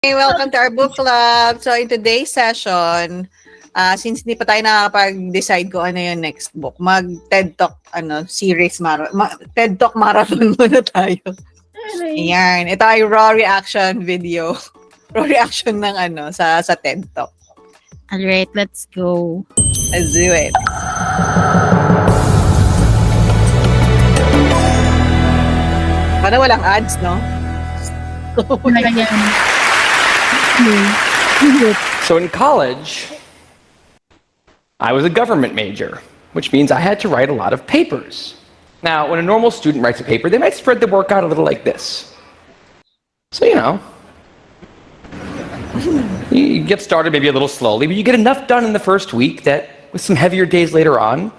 Hey, welcome to our book club. So in today's session, since hindi pa tayo nakakapag-decide kung ano yung next book, mag-TED Talk series TED Talk marathon muna tayo. Ayan, ito ay raw reaction video. Raw reaction ng sa TED Talk. Alright, let's go. Let's do it. Para walang ads, no? So in college, I was a government major, which means I had to write a lot of papers. Now, when a normal student writes a paper, they might spread the work out a little like this. So, you get started maybe a little slowly, but you get enough done in the first week that with some heavier days later on,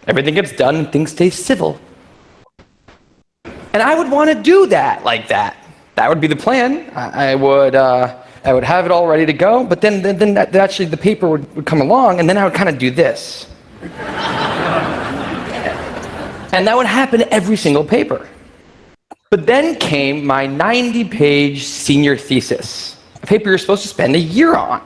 everything gets done and things stay civil. And I would want to do that like that. That would be the plan. I would have it all ready to go, but then actually the paper would come along, and then I would kind of do this. And that would happen every single paper. But then came my 90-page senior thesis, a paper you're supposed to spend a year on.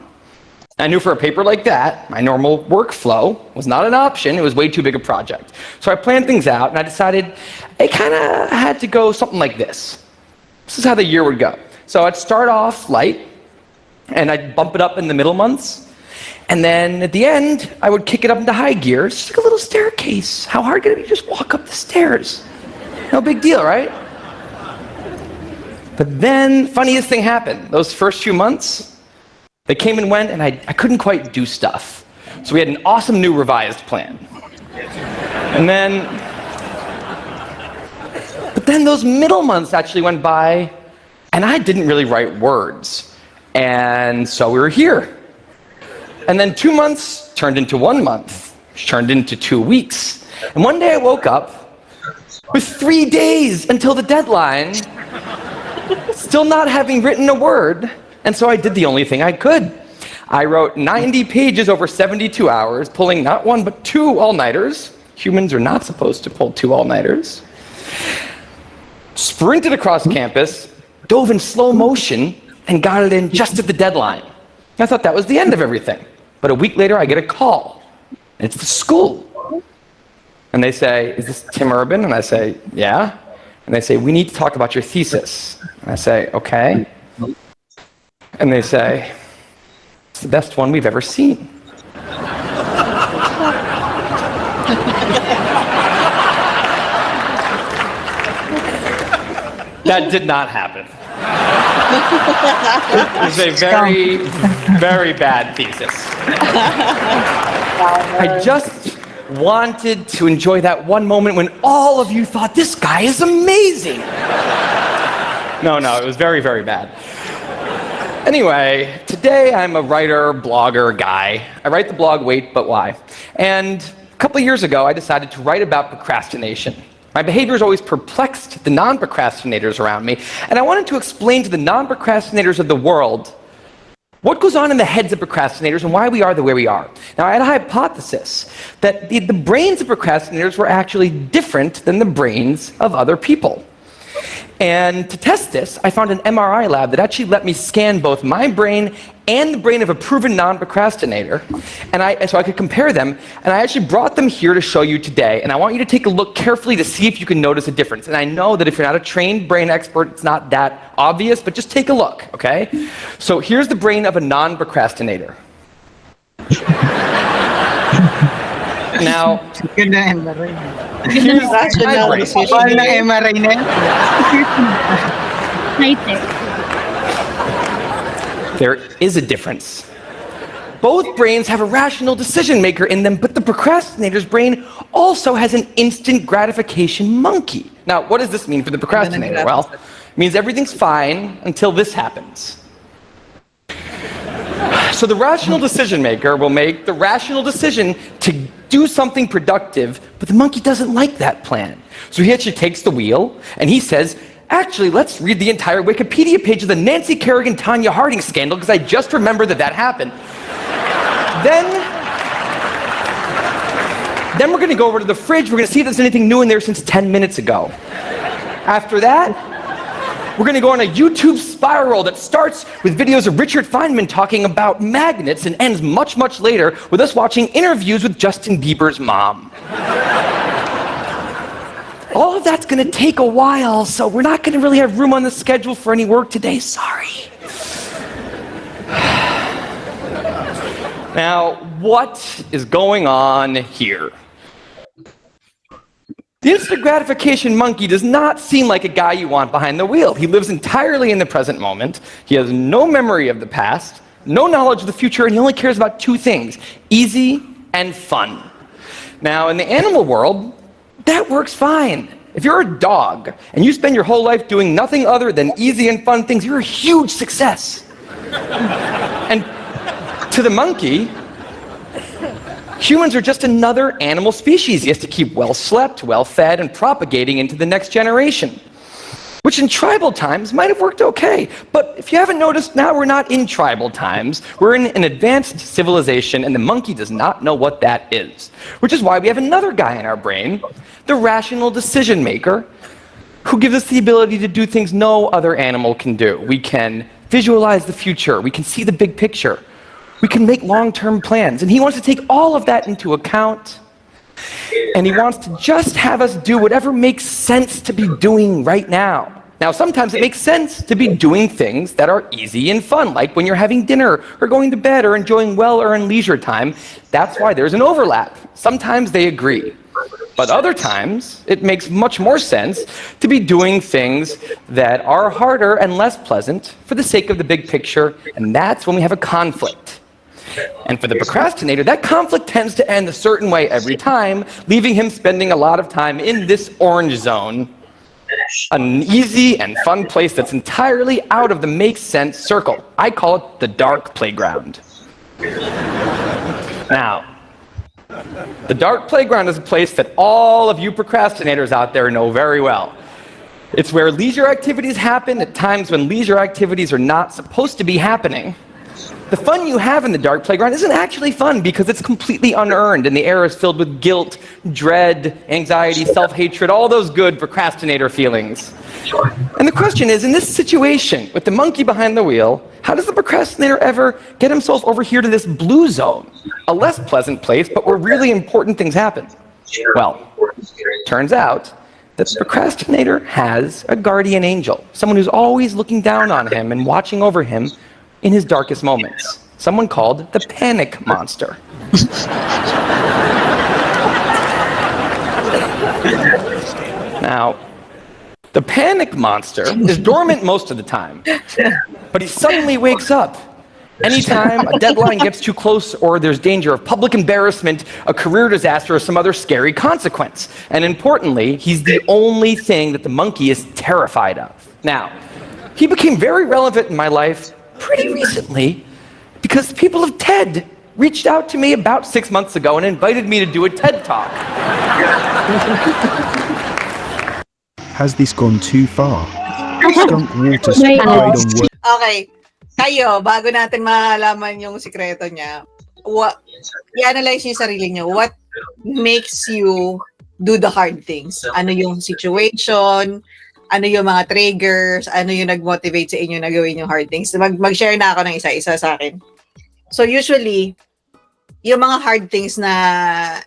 I knew for a paper like that, my normal workflow was not an option. It was way too big a project. So I planned things out, and I decided I kind of had to go something like this. This is how the year would go. So I'd start off light, and I'd bump it up in the middle months. And then at the end, I would kick it up into high gear. It's just like a little staircase. How hard could it be to just walk up the stairs? No big deal, right? But then, funniest thing happened. Those first few months, they came and went, and I couldn't quite do stuff. So we had an awesome new revised plan. But then those middle months actually went by, and I didn't really write words. And so we were here. And then 2 months turned into 1 month, which turned into 2 weeks. And one day I woke up with 3 days until the deadline, still not having written a word. And so I did the only thing I could. I wrote 90 pages over 72 hours, pulling not one but 2 all-nighters. Humans are not supposed to pull 2 all-nighters. Sprinted across campus, dove in slow motion, and got it in just at the deadline. I thought that was the end of everything. But a week later, I get a call. It's the school. And they say, "Is this Tim Urban?" And I say, "Yeah." And they say, "We need to talk about your thesis." And I say, "Okay." And they say, "It's the best one we've ever seen." That did not happen. It was a very, very bad thesis. I just wanted to enjoy that one moment when all of you thought, "This guy is amazing." No, it was very, very bad. Anyway, today I'm a writer, blogger guy. I write the blog Wait, But Why? And a couple of years ago, I decided to write about procrastination. My behavior has always perplexed the non-procrastinators around me, and I wanted to explain to the non-procrastinators of the world what goes on in the heads of procrastinators and why we are the way we are. Now, I had a hypothesis that the brains of procrastinators were actually different than the brains of other people. And to test this, I found an MRI lab that actually let me scan both my brain and the brain of a proven non-procrastinator, so I could compare them, and I actually brought them here to show you today, and I want you to take a look carefully to see if you can notice a difference. And I know that if you're not a trained brain expert, it's not that obvious, but just take a look, okay? So here's the brain of a non-procrastinator. Now, here's my brain. There is a difference. Both brains have a rational decision maker in them, but the procrastinator's brain also has an instant gratification monkey. Now, what does this mean for the procrastinator? Well, it means everything's fine until this happens. So the rational decision maker will make the rational decision to do something productive, but the monkey doesn't like that plan. So he actually takes the wheel and he says, "Actually, let's read the entire Wikipedia page of the Nancy Kerrigan Tanya Harding scandal because I just remembered that happened." Then we're going to go over to the fridge. We're going to see if there's anything new in there since 10 minutes ago. After that, We're going to go on a YouTube spiral that starts with videos of Richard Feynman talking about magnets and ends much, much later with us watching interviews with Justin Bieber's mom. All of that's going to take a while, so we're not going to really have room on the schedule for any work today. Sorry. Now, what is going on here? The instant gratification monkey does not seem like a guy you want behind the wheel. He lives entirely in the present moment. He has no memory of the past, no knowledge of the future, and he only cares about two things: easy and fun. Now, in the animal world, that works fine. If you're a dog and you spend your whole life doing nothing other than easy and fun things, you're a huge success. And to the monkey, humans are just another animal species. He has to keep well slept, well fed, and propagating into the next generation, which in tribal times might have worked okay. But if you haven't noticed, now we're not in tribal times. We're in an advanced civilization, and the monkey does not know what that is, which is why we have another guy in our brain, the rational decision maker, who gives us the ability to do things no other animal can do. We can visualize the future. We can see the big picture. We can make long-term plans. And he wants to take all of that into account. And he wants to just have us do whatever makes sense to be doing right now. Now, sometimes it makes sense to be doing things that are easy and fun, like when you're having dinner or going to bed or enjoying well-earned leisure time. That's why there's an overlap. Sometimes they agree. But other times, it makes much more sense to be doing things that are harder and less pleasant for the sake of the big picture, and that's when we have a conflict. And for the procrastinator, that conflict tends to end a certain way every time, leaving him spending a lot of time in this orange zone, an easy and fun place that's entirely out of the make sense circle. I call it the dark playground. Now, the dark playground is a place that all of you procrastinators out there know very well. It's where leisure activities happen at times when leisure activities are not supposed to be happening. The fun you have in the dark playground isn't actually fun because it's completely unearned and the air is filled with guilt, dread, anxiety, self-hatred, all those good procrastinator feelings. And the question is, in this situation, with the monkey behind the wheel, how does the procrastinator ever get himself over here to this blue zone? A less pleasant place, but where really important things happen. Well, turns out that the procrastinator has a guardian angel, someone who's always looking down on him and watching over him in his darkest moments. Someone called the panic monster. Now, the panic monster is dormant most of the time, but he suddenly wakes up anytime a deadline gets too close or there's danger of public embarrassment, a career disaster, or some other scary consequence. And importantly, he's the only thing that the monkey is terrified of. Now, he became very relevant in my life pretty recently because the people of TED reached out to me about 6 months ago and invited me to do a TED Talk. Has this gone too far? Skunk water sprayed on wood. Okay. Kayo, bago natin malaman yung sikreto niya, i-analyze niyo yung sarili niyo. What makes you do the hard things? Ano yung situation? Ano yung mga triggers? Ano yung nag-motivate sa inyo na gawin yung hard things? Mag-share na ako ng isa-isa sa akin. So usually, yung mga hard things na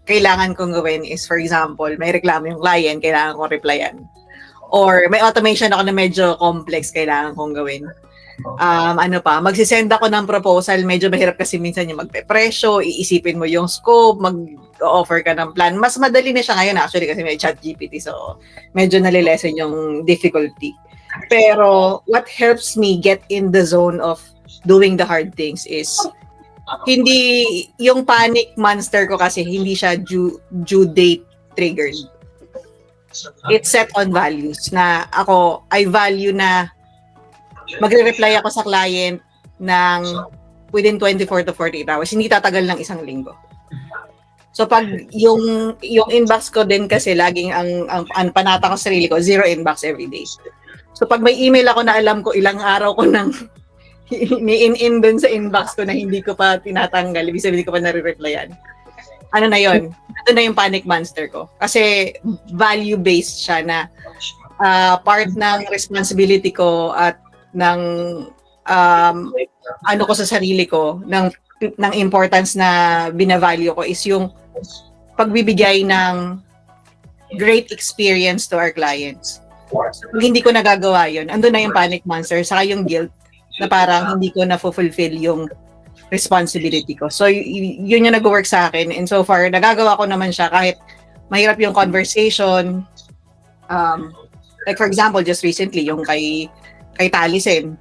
kailangan kong gawin is, for example, may reklamo yung client, kailangan kong replyan. Or may automation ako na medyo complex, kailangan kong gawin. Ano pa, magsisend ako ng proposal, medyo mahirap kasi minsan yung magpe-presyo, iisipin mo yung scope, mag-offer ka ng plan. Mas madali na siya ngayon actually kasi may ChatGPT, so medyo nalilesen yung difficulty. Pero what helps me get in the zone of doing the hard things is hindi yung panic monster ko kasi hindi siya due date triggered. It's set on values na ako, I value na magre-reply ako sa client ng within 24 to 48 hours. Hindi tatagal ng isang linggo. So pag yung inbox ko din kasi laging ang panata ko sa sarili ko, 0 inbox every day. So pag may email ako na alam ko ilang araw ko nang ni-in dun sa inbox ko na hindi ko pa tinatanggal, ibig sabihin hindi ko pa nare-replyan. Ano na yon? Ito na yung panic monster ko. Kasi value-based siya na part ng responsibility ko at ng ano ko sa sarili ko, ng importance na binavalue ko is yung pagbibigay ng great experience to our clients. Kung hindi ko nagagawa yun, andun na yung panic monster, saka yung guilt na parang hindi ko na-fulfill yung responsibility ko. So, yun yung nag-work sa akin. And so far, nagagawa ko naman siya kahit mahirap yung conversation. Like for example, just recently, yung kay Talisen.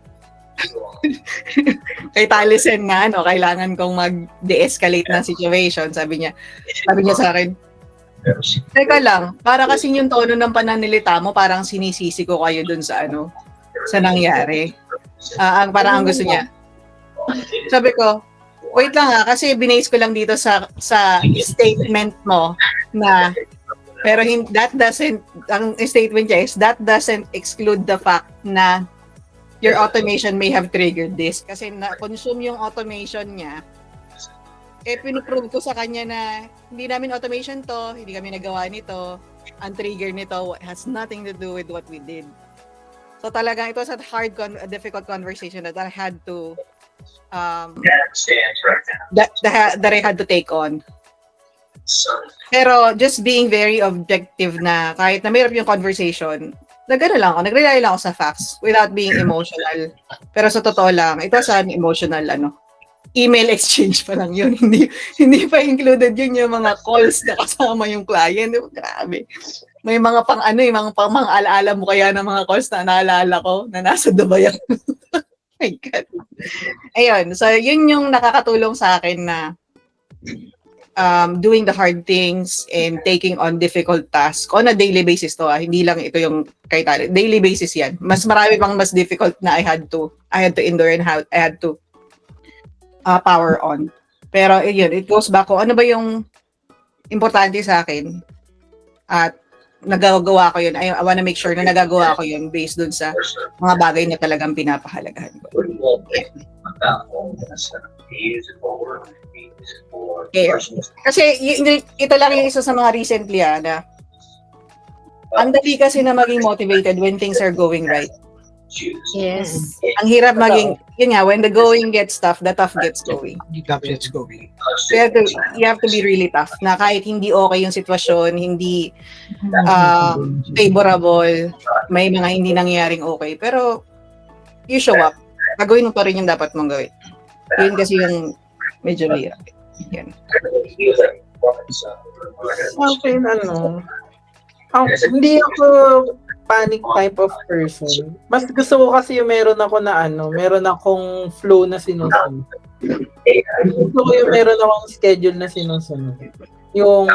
Kay Talisen na kailangan kong mag-de-escalate ng situation. Sabi niya sa akin, teka lang, para kasi yung tono ng pananalita mo, parang sinisisi ko kayo dun sa sa nangyari. Parang ang gusto niya. Sabi ko, wait lang kasi binase ko lang dito sa statement mo na, pero ang statement niya is, that doesn't exclude the fact na your automation may have triggered this. Kasi na-consume yung automation niya, pinuprove ko sa kanya na hindi namin automation to, hindi kami nagawa nito, ang trigger nito has nothing to do with what we did. So talagang it was a difficult conversation that I had to that I had to take on. Pero just being very objective na kahit na mayroon yung conversation, nag-rely lang ako sa facts without being emotional. Pero sa totoo lang, ito sa emotional email exchange pa lang yun. Hindi pa included yun yung mga calls na kasama yung client. Grabe. May mga mga alaala mo kaya ng mga calls na naalala ko na nasa Dubai. My God. Ayun. So, yun yung nakakatulong sa akin na doing the hard things and taking on difficult tasks on a daily basis to. Hindi lang ito yung kay Tali. Daily basis yan. Mas marami pang mas difficult na I had to endure and I had to power on. Pero yun, it goes back ko, ano ba yung importante sa akin at nagagawa ko yun. I wanna make sure na nagagawa ko yun based dun sa mga bagay na talagang pinapahalagahan ko. Yeah. Kasi ito lang yung isa sa mga recently na ang dali kasi na maging motivated when things are going right. Yes. Ang hirap maging, yun nga, when the going gets tough, the tough gets going. You have to be really tough na kahit hindi okay yung sitwasyon, hindi favorable, may mga hindi nangyaring okay, pero you show up. Gagawin mo pa rin yung dapat mong gawin. Yun kasi yung medyo mahirap. Yan. Okay, hindi ako panic type of person. Mas gusto ko kasi yung meron akong flow na sinusunod. Gusto ko yung meron akong schedule na sinusunod. Yung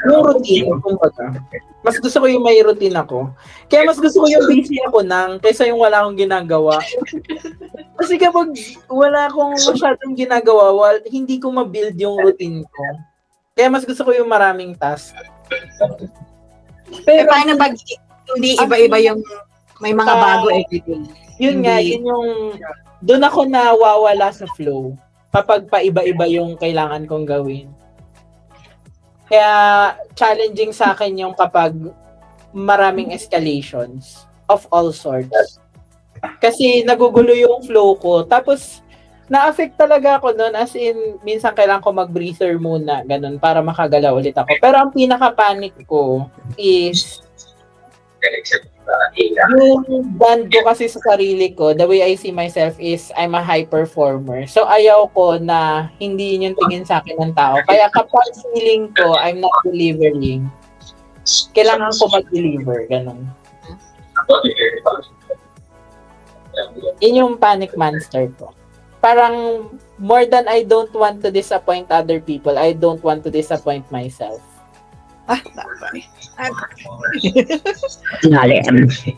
routine, kumbaga. Mas gusto ko yung may routine ako. Kaya mas gusto ko yung busy ako kaysa yung wala akong ginagawa. Kasi kapag wala akong masyadong ginagawa, hindi ko ma-build yung routine ko. Kaya mas gusto ko yung maraming task. Pero paano pag hindi iba-iba yung may mga bago everything? Yun nga, yun yung doon ako nawawala sa flow kapag paiba-iba yung kailangan kong gawin. Kaya challenging sa akin yung kapag maraming escalations of all sorts. Kasi nagugulo yung flow ko. Tapos na-affect talaga ako noon, as in minsan kailangan ko mag-breather muna, ganun, para makagalaw ulit ako. Pero ang pinaka-panic ko is yung band ko kasi sa sarili ko, the way I see myself is I'm a high performer. So ayaw ko na hindi yun yung tingin sa akin ng tao. Kaya kapag feeling ko I'm not delivering, kailangan ko mag-deliver, ganun. Yun yung panic monster ko. Parang more than I don't want to disappoint other people, I don't want to disappoint myself.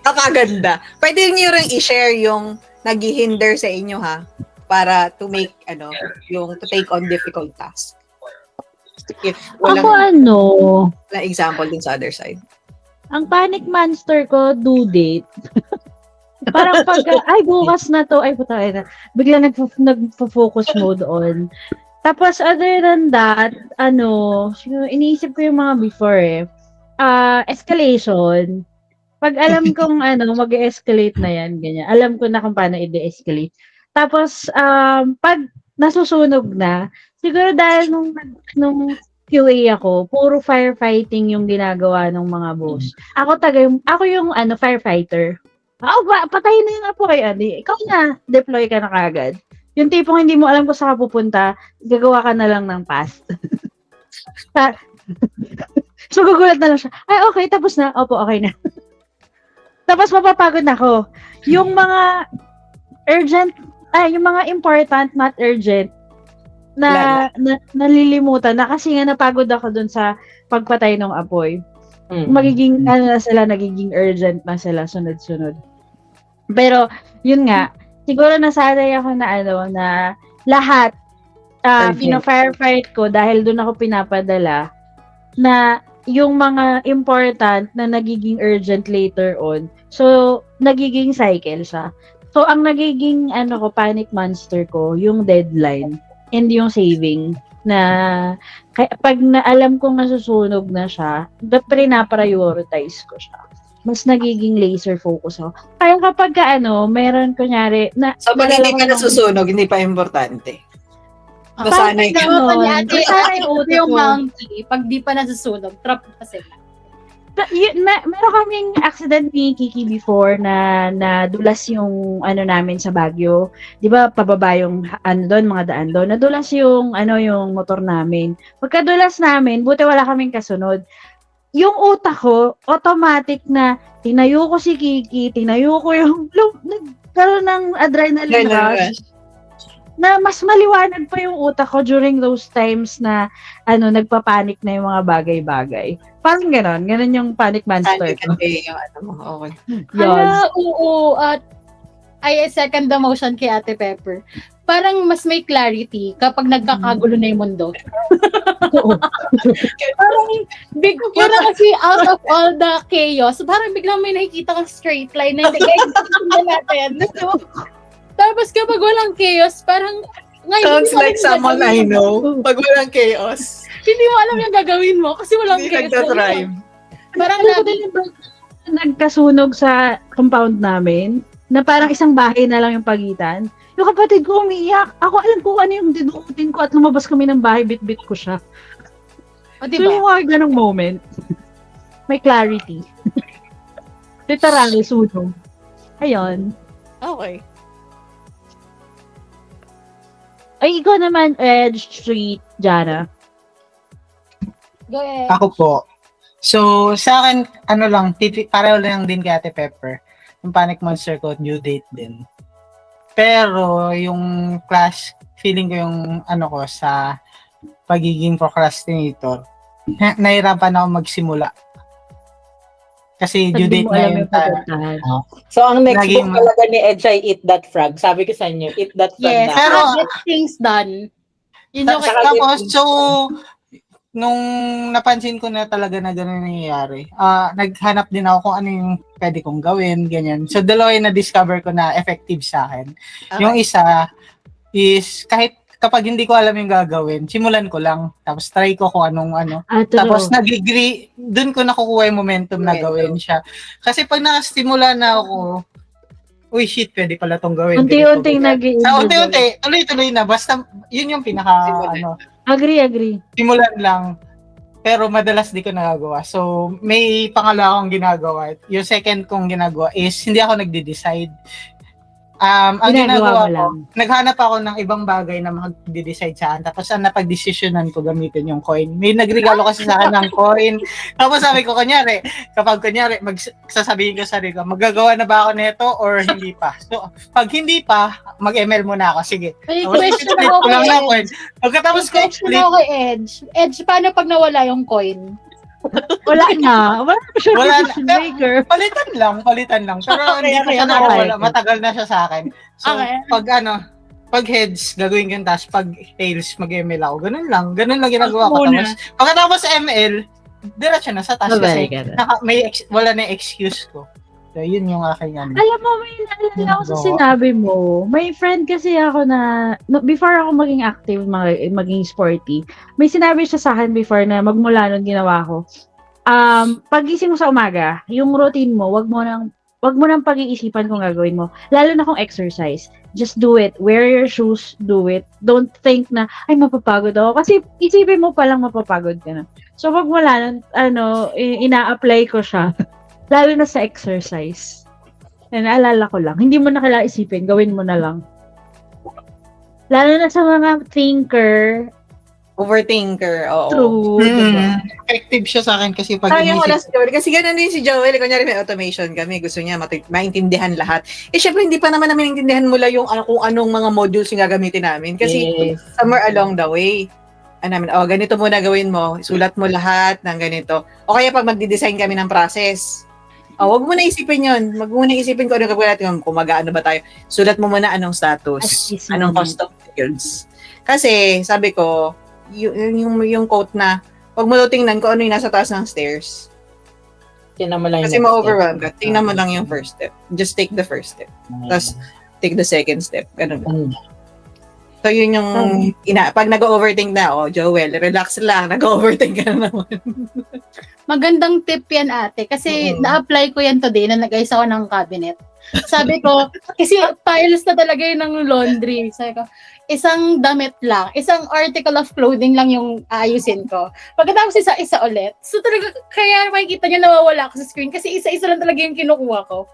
Nakaganda. Pwede niyo rin i-share yung naghihinder sa inyo para to make yung to take on difficult tasks. If walang na example din sa other side. Ang panic monster ko, due date. Parang pag, bukas na to, puta, bigla nagpo-focus mode on. Tapos, other than that, iniisip ko yung mga before escalation. Pag alam kong mag-escalate na yan, ganyan. Alam ko na kung paano i-de-escalate. Tapos, pag nasusunog na, siguro dahil nung QA ako, puro firefighting yung ginagawa ng mga boss. Ako yung firefighter. Patayin na yung apoy. Ikaw na, deploy ka na kagad. Yung tipong hindi mo alam kung saan ka pupunta, gagawa ka na lang ng pass. So, gugulat na lang siya. Ay, okay, tapos na. Opo, okay na. Tapos, mapapagod na ako. Yung mga yung mga important, not urgent, na nalilimutan na kasi nga napagod ako dun sa pagpatay ng apoy. Magiging, nagiging urgent na sila, sunod-sunod. Pero, yun nga, siguro nasanay ako na lahat, pina-firefight ko dahil dun ako pinapadala, na yung mga important na nagiging urgent later on. So, nagiging cycle siya. So, ang nagiging panic monster ko, yung deadline and yung saving na pag naalam kong nasusunog na siya, pinaprioritize ko siya. Mas nagiging laser focus ako. Kaya kapag meron kunyari na So, pag hindi pa nasusunog, hindi pa importante. Nasanay ka. Nasanay yung monkey, pag di pa nasusunog, trap pa sila. Meron kaming accident ni Kiki before na nadulas yung namin sa Baguio. 'Di ba pababa yung doon mga daan doon. Nadulas yung yung motor namin. Pagkadulas namin, buti wala kaming kasunod. Yung utak ko automatic na tinayo ko si Kiki, tinayo ko yung nagkaroon ng adrenaline rush. Na mas maliwanag pa yung utak ko during those times na nagpapanik na yung mga bagay-bagay. Parang ganon yung panic monster ko. Okay. Oo. At I second the motion kay Ate Pepper. Parang mas may clarity kapag nagkakagulo na yung mundo. Parang kasi out of all the chaos, parang biglang may nakikita kang straight line na hindi natin. Tapos kapag walang chaos, parang sounds like someone I know. Pag walang chaos. Hindi mo alam yung gagawin mo kasi walang chaos. Hindi nagtatribe. Parang nagkasunog sa compound namin na parang isang bahay na lang yung pagitan. Yung kapatid ko umiiyak. Ako alam ko ano yung dinukutin ko at lumabas kami ng bahay, bit-bit ko siya. O, diba? So yung mga ganong moment, may clarity. Literally, sunog. Ayun. Okay. Ay, ikaw naman, Edge Street, Jana. Go ahead. Ako po. So, sa akin, pareho lang din kay Ate Pepper. Yung panic monster ko, due date din. Pero, yung feeling ko yung ko sa pagiging procrastinator, nahirapan ako magsimula. Kasi due date na yun. So, ang next book talaga ni Edge ay Eat That Frog. Sabi ko sa inyo, Eat That Frog yes, na. pero get things done. Yun yung tapos, so, nung napansin ko na talaga na gano'n nangyayari, naghanap din ako kung ano yung pwede kong gawin, ganyan. So, dalawa yung na-discover ko na effective sa akin. Okay. Yung isa is, kahit kapag hindi ko alam yung gagawin, simulan ko lang. Tapos try ko kung anong tapos nag-agree, dun ko nakukuha yung momentum na gawin siya. Kasi pag nakastimula na ako, uy shit, pwede pala tong gawin. Unti-unting nag-i-enjoy. Unti-unti, tuloy-tuloy na. Basta, yun yung Agree. Simulan lang. Pero madalas di ko nagagawa. So, may pangalawa akong ginagawa. Yung second kong ginagawa is, hindi ako nagde-decide. Ang ginagawa ko, naghanap ako ng ibang bagay na mag-decide saan. Tapos ang napag-desisyonan ko gamitin yung coin. May nagregalo kasi sa akin ng coin. Tapos sabi ko, kapag sasabihin ko sa sarili ko, magagawa na ba ako nito or hindi pa? So, pag hindi pa, mag-ML muna ako. Sige. May question ako kay Edge. Pagkatapos ko, Edge, paano pag nawala yung coin? Wala na siya decision maker. Palitan lang. Pero hindi ko siya nakawala. Matagal na siya sa akin. So, pag heads, gagawin ko yung task. Pag tails, mag-ML ako. Ganun lang ginagawa ko. Pagkatapos ML, diretso na sa task kasi wala na excuse ko. So, yun yung aking Alam mo, may naalala ako sa sinabi mo. May friend kasi ako na, before ako maging active, maging sporty, may sinabi siya sa akin before na magmula nun ginawa ko. pagising mo sa umaga, yung routine mo, wag mo nang pag-iisipan kung gagawin mo. Lalo na kung exercise. Just do it. Wear your shoes, do it. Don't think na, ay, mapapagod ako. Kasi isipin mo palang mapapagod ka na. So, pag wala, ina-apply ko siya. Lalo na sa exercise. Naalala ko lang. Hindi mo na kailangan isipin. Gawin mo na lang. Lalo na sa mga thinker. Overthinker, oo. True. Diba? Effective siya sa akin kasi pag Sayang wala inisip si Joel. Kasi ganun din si Joel. Kunyari may automation kami. Gusto niya maintindihan lahat. Eh, syempre, hindi pa naman namin maintindihan mula yung kung anong mga modules yung gagamitin namin. Kasi Yes. somewhere along the way, ganito muna gawin mo. Sulat mo lahat ng ganito. O kaya pag magdi-design kami ng process, wag mo na isipin yun. Wag mo na isipin kung anong gagawin natin. Kung mag-ano ba tayo. Sulat mo muna anong status. At least Anong moment. cost of goods. Kasi, sabi ko, yung quote na, wag mo daw tingnan kung ano yung nasa taas ng stairs. Tingnan mo lang Kasi yung next ma-overwhelm step. ka. Tingnan mo lang yung first step. Just take the first step. Tapos, take the second step. Ganun lang. So, yun yung, pag nag-overthink na, Joel, relax lang, nag-overthink ka na naman. Magandang tip yan, ate. Kasi Oo. na-apply ko yan today na nag-ayos ako ng cabinet. Sabi ko, kasi piles na talaga yun ng laundry. Sabi ko, isang damit lang, isang article of clothing lang yung aayusin ko. Pagkatapos isa-isa ulit. So talaga, kaya makikita niyo nawawala ako sa screen kasi isa-isa lang talaga yung kinukuha ko.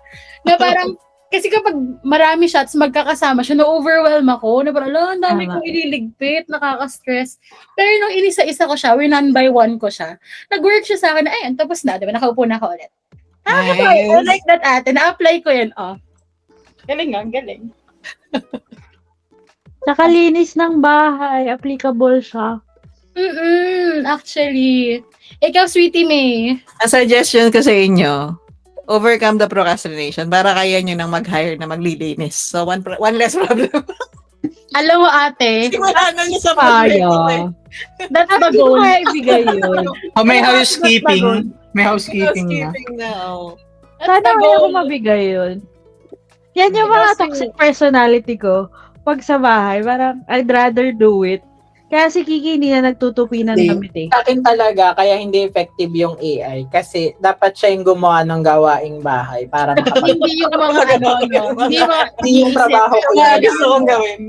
Na parang, kasi kapag marami shots magkakasama siya, na-overwhelm ako. Na parang, ang dami Tama. kong ililigpit, nakaka-stress. Pero nung inisa-isa ko siya, one by one ko siya, nag-work siya sa akin, ayun, tapos na, diba? Nakaupo na ako ulit. I like that, ate. Na-apply ko yun, Galing nga, galing. Nakalinis ng bahay. Applicable siya. Actually. Ikaw, Sweetie May. Ang suggestion ko sa inyo, overcome the procrastination para kaya nyo nang mag-hire na maglilinis. So, one less problem. Alam mo, ate, Wala na niya sa Kaya. that's the Hindi ko goal. kaya ibigay yun. may housekeeping. May housekeeping na. That's Sana the kaya ko goal. mabigay yun. Yan yung mga Kasi- toxic personality ko. Pag sa bahay, parang I'd rather do it. Kaya si Kiki hindi na nagtutupi ng Hindi. damit eh. Sa akin talaga, kaya hindi effective yung AI. Kasi dapat siya yung gumawa ng gawaing bahay para Hindi yung mga no. Hindi yung trabaho ko Kaya yan. gusto kong gawin.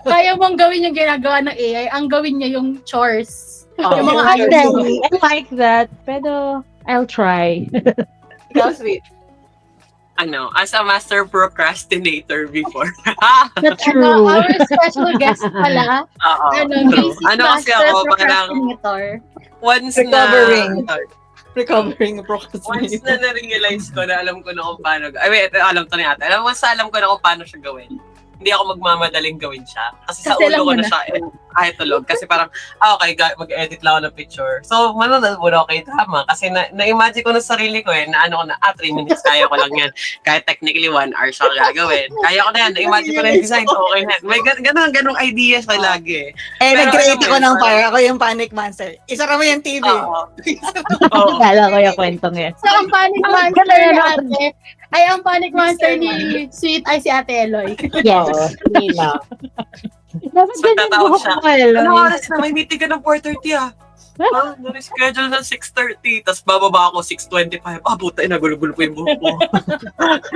Kaya mong gawin yung ginagawa ng AI, ang gawin niya yung chores. Yung mga I ano. like that. Pero I'll try. Ikaw, sweet. As a master procrastinator before. That's true. Our special guest pala, Oo, true. basic Kasi master ako, parang procrastinator. once Recovering. na... Recovering Once procrastination. na na-realize ko na alam ko na kung paano... alam to ni ate. Once alam ko na kung paano siya gawin, hindi ako magmamadaling gawin siya. Kasi sa Kasi alam ulo ko mo na na. siya, kahit tulog. Kasi parang, okay, mag-edit lang ako ng picture. So, manonood muna ako kay drama. Kasi na-imagine ko na sarili ko na 3 minutes, kaya ko lang yan. Kahit technically 1 hour siya gagawin. Kaya ko na yan, na-imagine ko na yung design, okay na. May ganong ideas ko lagi. Pero Nag-create alam mo ako yun, ng parang- fire. Ako yung panic monster. Isara mo yung TV. Oo. Kala ko yung kwentong yan. So, ang panic monster ni ate, ay ang panic monster ni Sweet ay si Ate Eloy. Yes. Nina. Dapat So, ganyan tatawag buhok siya. mo Eloy. Ano oras na? May meeting ka ng 4:30 na-reschedule ng 6:30. Tapos bababa ako 6:25. Puta, nagulo-gulo po yung buhok ko.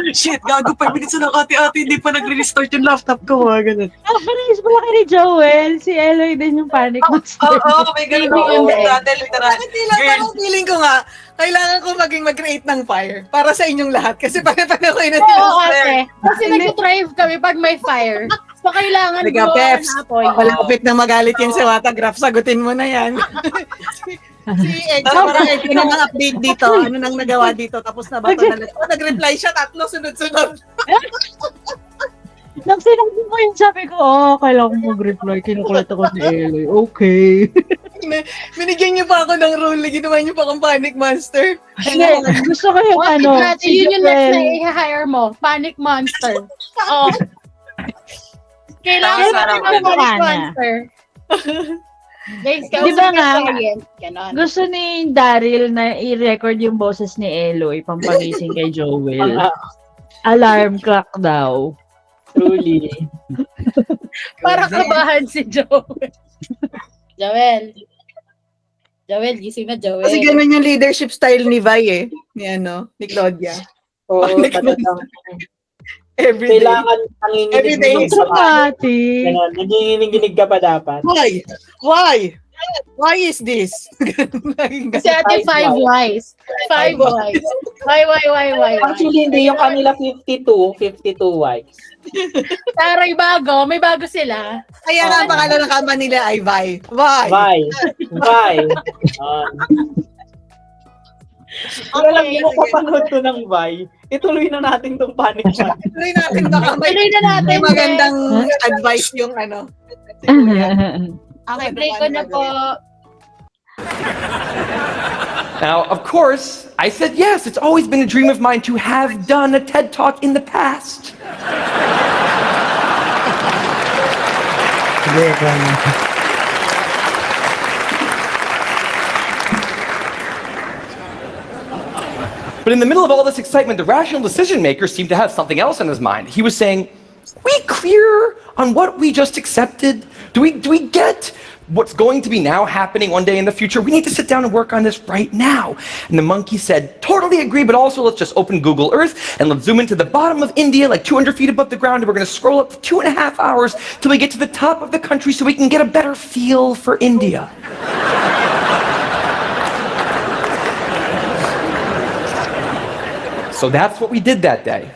Shit, gago 5 minutes na lang ate-ate. Hindi pa nagre-restart yung laptop ko. Ganun. Panis mo lang ni Joel. Si Eloy din yung panic monster. Oo, may ganun Baby ako. on the edge. Dati literal. Bakit lang Girl. parang feeling ko nga, kailangan ko mag-create ng fire para sa inyong lahat. Kasi pare-pareho ko yun. Oo, ate. Kasi nag-drive kami pag may fire. So, kailangan Liga, ko Peps. ang apoy. Malapit na magalit yan sa Watagraph. Sagutin mo na yan. si Eggs, parang ito na ng update dito. Ano nang nagawa dito? Tapos na ba ito na? Nag-reply siya, 3 sunod-sunod. Nang sinabi mo yun, sabi ko, kailangan ko mag-reply. Kinukulat ako ni Eloy. Okay. Binigyan niyo pa ako ng role. Ginawa niyo pa akong panic monster. Hindi, gusto ko yung What ano. ate, yun yung next na i-hire mo. Panic monster. Oo. Kailangan Tapos mo parang ng panic ano, monster. Guys, Di ba nga? Ganon. Gusto ni Daryl na i-record yung boses ni Eloy pampagising kay Joel. Alarm clock daw. Truly. Para kabahan si Joel. Joel. Joel, gising na Joel. Kasi ganun yung leadership style ni Vi eh. Ni Claudia. Oo, Like, talagang Every day. kailangan Every day nanginginig is ka pa. Dramatic. Ganun, nanginginig ka pa dapat. Why? Why? Why is this? Si ate five wise. Five wise. Why? Actually, hindi. Yung kanila 52 wives. Taray bago. May bago sila. Kaya nga ang pangalan ng kama nila ay Vi. Why? Bye. Kaya lang yung kapanood ko ng Bye, ituloy na natin tong panic man. Tuloy natin baka may, Tuloy na natin. may magandang advice yung ano. Okay, play ko na po. Now, of course, I said yes. It's always been a dream of mine to have done a TED Talk in the past. But in the middle of all this excitement, the rational decision maker seemed to have something else on his mind. He was saying, we clear on what we just accepted? Do we get what's going to be now happening one day in the future? We need to sit down and work on this right now. And the monkey said, totally agree, but also let's just open Google Earth and let's zoom into the bottom of India, like 200 feet above the ground, and we're gonna scroll up for 2.5 hours till we get to the top of the country so we can get a better feel for India. So that's what we did that day.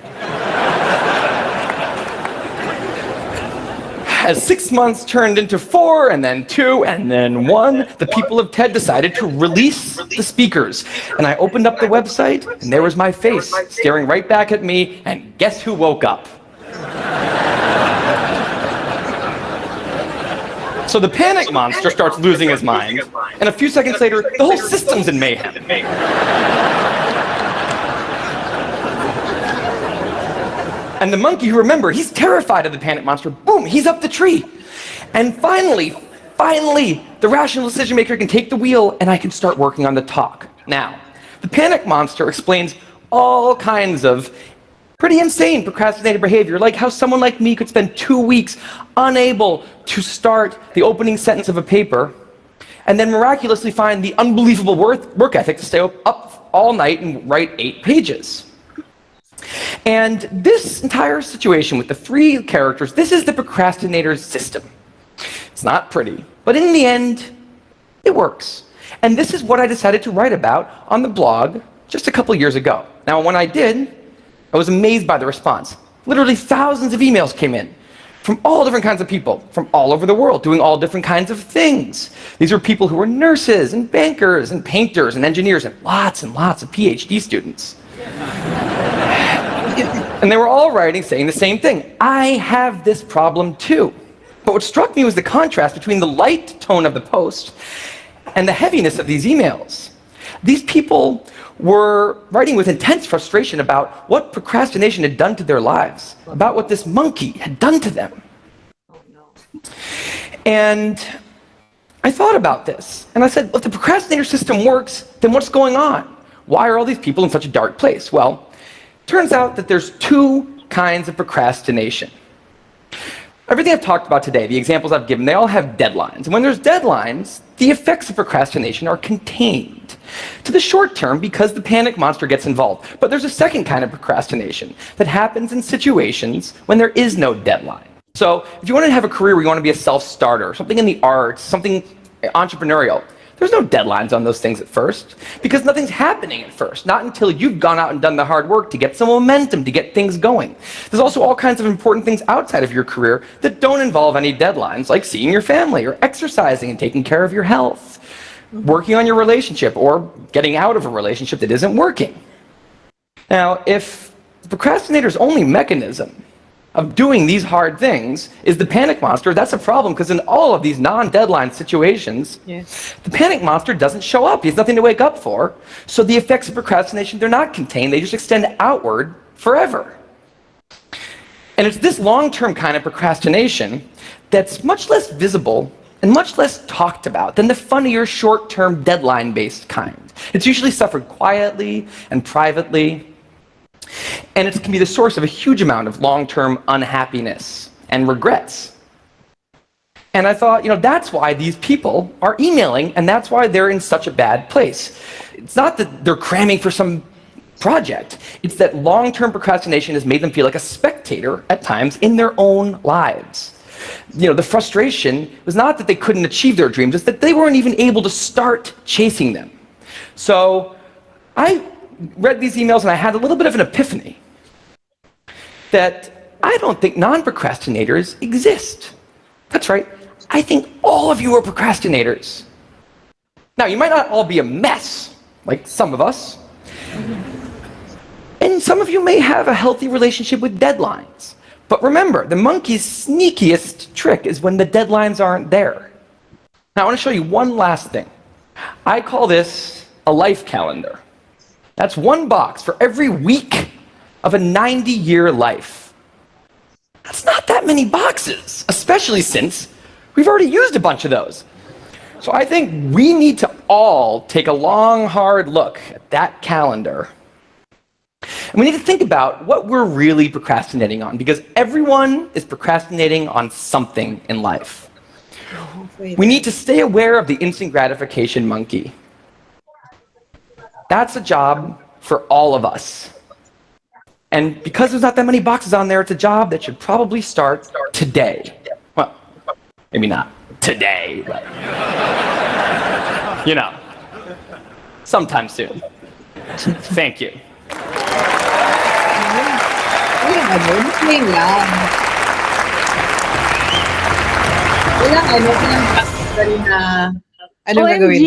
As 6 months turned into 4, and then 2, and then 1, the people of TED decided to release the speakers. And I opened up the website, and there was my face, staring right back at me, and guess who woke up? So the panic monster starts losing his mind, and a few seconds later, the whole system's in mayhem. And the monkey, who, remember, he's terrified of the panic monster, boom, he's up the tree. And finally, the rational decision maker can take the wheel and I can start working on the talk. Now, the panic monster explains all kinds of pretty insane procrastinated behavior, like how someone like me could spend 2 weeks unable to start the opening sentence of a paper and then miraculously find the unbelievable work ethic to stay up all night and write 8 pages. And this entire situation with the 3 characters, this is the procrastinator's system. It's not pretty, but in the end, it works. And this is what I decided to write about on the blog just a couple years ago. Now, when I did, I was amazed by the response. Literally thousands of emails came in from all different kinds of people, from all over the world, doing all different kinds of things. These were people who were nurses and bankers and painters and engineers and lots of PhD students. And they were all writing saying the same thing. I have this problem too. But what struck me was the contrast between the light tone of the post and the heaviness of these emails. These people were writing with intense frustration about what procrastination had done to their lives, about what this monkey had done to them. And I thought about this, and I said, well, if the procrastinator system works, then what's going on? Why are all these people in such a dark place? Well, turns out that there's 2 kinds of procrastination. Everything I've talked about today, the examples I've given, they all have deadlines. And when there's deadlines, the effects of procrastination are contained to the short term because the panic monster gets involved. But there's a second kind of procrastination that happens in situations when there is no deadline. So if you want to have a career where you want to be a self-starter, something in the arts, something entrepreneurial, there's no deadlines on those things at first, because nothing's happening at first, not until you've gone out and done the hard work to get some momentum, to get things going. There's also all kinds of important things outside of your career that don't involve any deadlines, like seeing your family, or exercising and taking care of your health, working on your relationship, or getting out of a relationship that isn't working. Now, if the procrastinator's only mechanism of doing these hard things is the panic monster, that's a problem, because in all of these non-deadline situations, the panic monster doesn't show up. He has nothing to wake up for. So the effects of procrastination, they're not contained. They just extend outward forever. And it's this long-term kind of procrastination that's much less visible and much less talked about than the funnier, short-term, deadline-based kind. It's usually suffered quietly and privately, and it can be the source of a huge amount of long-term unhappiness and regrets. And I thought, that's why these people are emailing, and that's why they're in such a bad place. It's not that they're cramming for some project. It's that long-term procrastination has made them feel like a spectator at times in their own lives. The frustration was not that they couldn't achieve their dreams, it's that they weren't even able to start chasing them. So I read these emails and I had a little bit of an epiphany that I don't think non-procrastinators exist. That's right. I think all of you are procrastinators. Now, you might not all be a mess, like some of us. And some of you may have a healthy relationship with deadlines. But remember, the monkey's sneakiest trick is when the deadlines aren't there. Now, I want to show you one last thing. I call this a life calendar. That's one box for every week of a 90-year life. That's not that many boxes, especially since we've already used a bunch of those. So I think we need to all take a long, hard look at that calendar. And we need to think about what we're really procrastinating on, because everyone is procrastinating on something in life. We need to stay aware of the instant gratification monkey. That's a job for all of us. And because there's not that many boxes on there, it's a job that should probably start today. Well, maybe not today, but sometime soon. Thank you. Ngayon lang. Walang anong gagawin? OMG,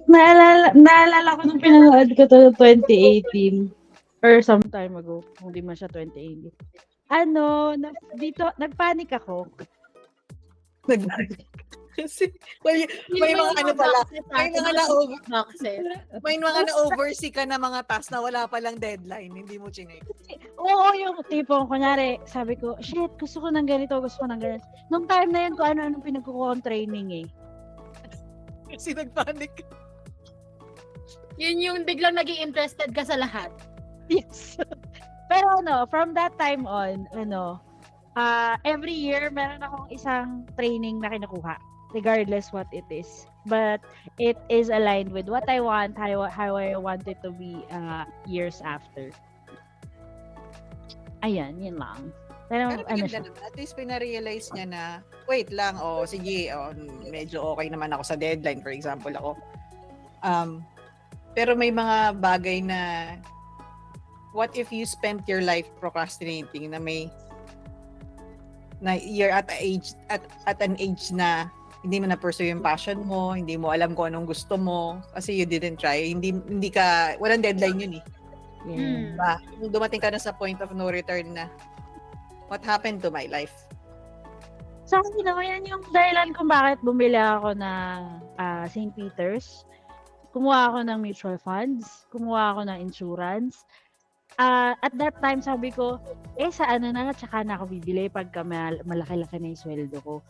naalala ko nung pinanood ko to 2018 or some time ago. Hindi man siya 2018. Dito, nagpanik ako. Kasi may mga na-oversee ka na mga task na wala palang deadline, hindi mo chinay. Oo, yung tipong, kunyari, sabi ko, shit, gusto ko ng ganito, gusto ko ng ganito. Nung time na yun, kung ano-ano pinagkukuha ang training eh. Kasi nagpanik. Yun yung biglang naging interested ka sa lahat. Yes. Pero from that time on, every year, meron akong isang training na kinukuha. Regardless what it is. But it is aligned with what I want, how I want it to be years after. Ayan, yun lang. Pero maganda naman. At least pina-realize niya na, wait lang, sige, medyo okay naman ako sa deadline, for example ako. Pero may mga bagay na, what if you spent your life procrastinating na you're at an age na hindi mo na-pursue yung passion mo, hindi mo alam kung anong gusto mo, kasi you didn't try. Walang deadline yun eh. Yeah. Diba? Kung dumating ka na sa point of no return na, what happened to my life? Sa akin yan yung dahilan kung bakit bumili ako ng St. Peter's. Kumuha ako ng mutual funds, kumuha ako ng insurance. At that time, sabi ko, sa tsaka na ako bibili pagka malaki-laki na yung sweldo ko.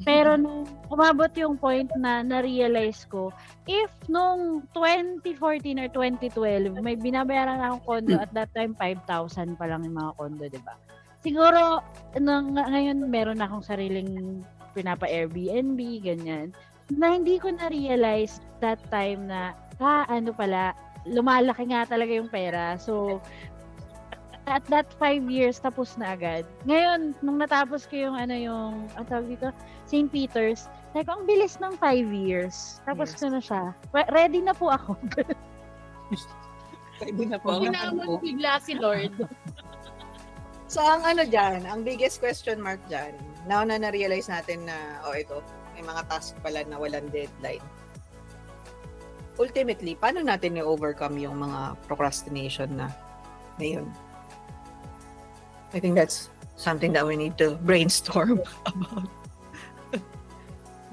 Pero nung umabot yung point na na-realize ko, if nung 2014 or 2012, may binabayaran akong condo, at that time 5,000 pa lang yung mga condo, diba? Siguro, ngayon meron akong sariling pinapa-Airbnb, ganyan, na hindi ko na-realize that time na, lumalaki nga talaga yung pera. So, at that 5 years, tapos na agad. Ngayon, nung natapos ko yung St. Peter's, ang bilis ng 5 years. Tapos ko na siya. Ready na po ako. Ready na po. Hinamon bigla si Lord. So, ang biggest question mark dyan, now na na-realize natin na, ito, may mga task pala na walang deadline. Ultimately, paano natin i-overcome yung mga procrastination na ngayon? I think that's something that we need to brainstorm about.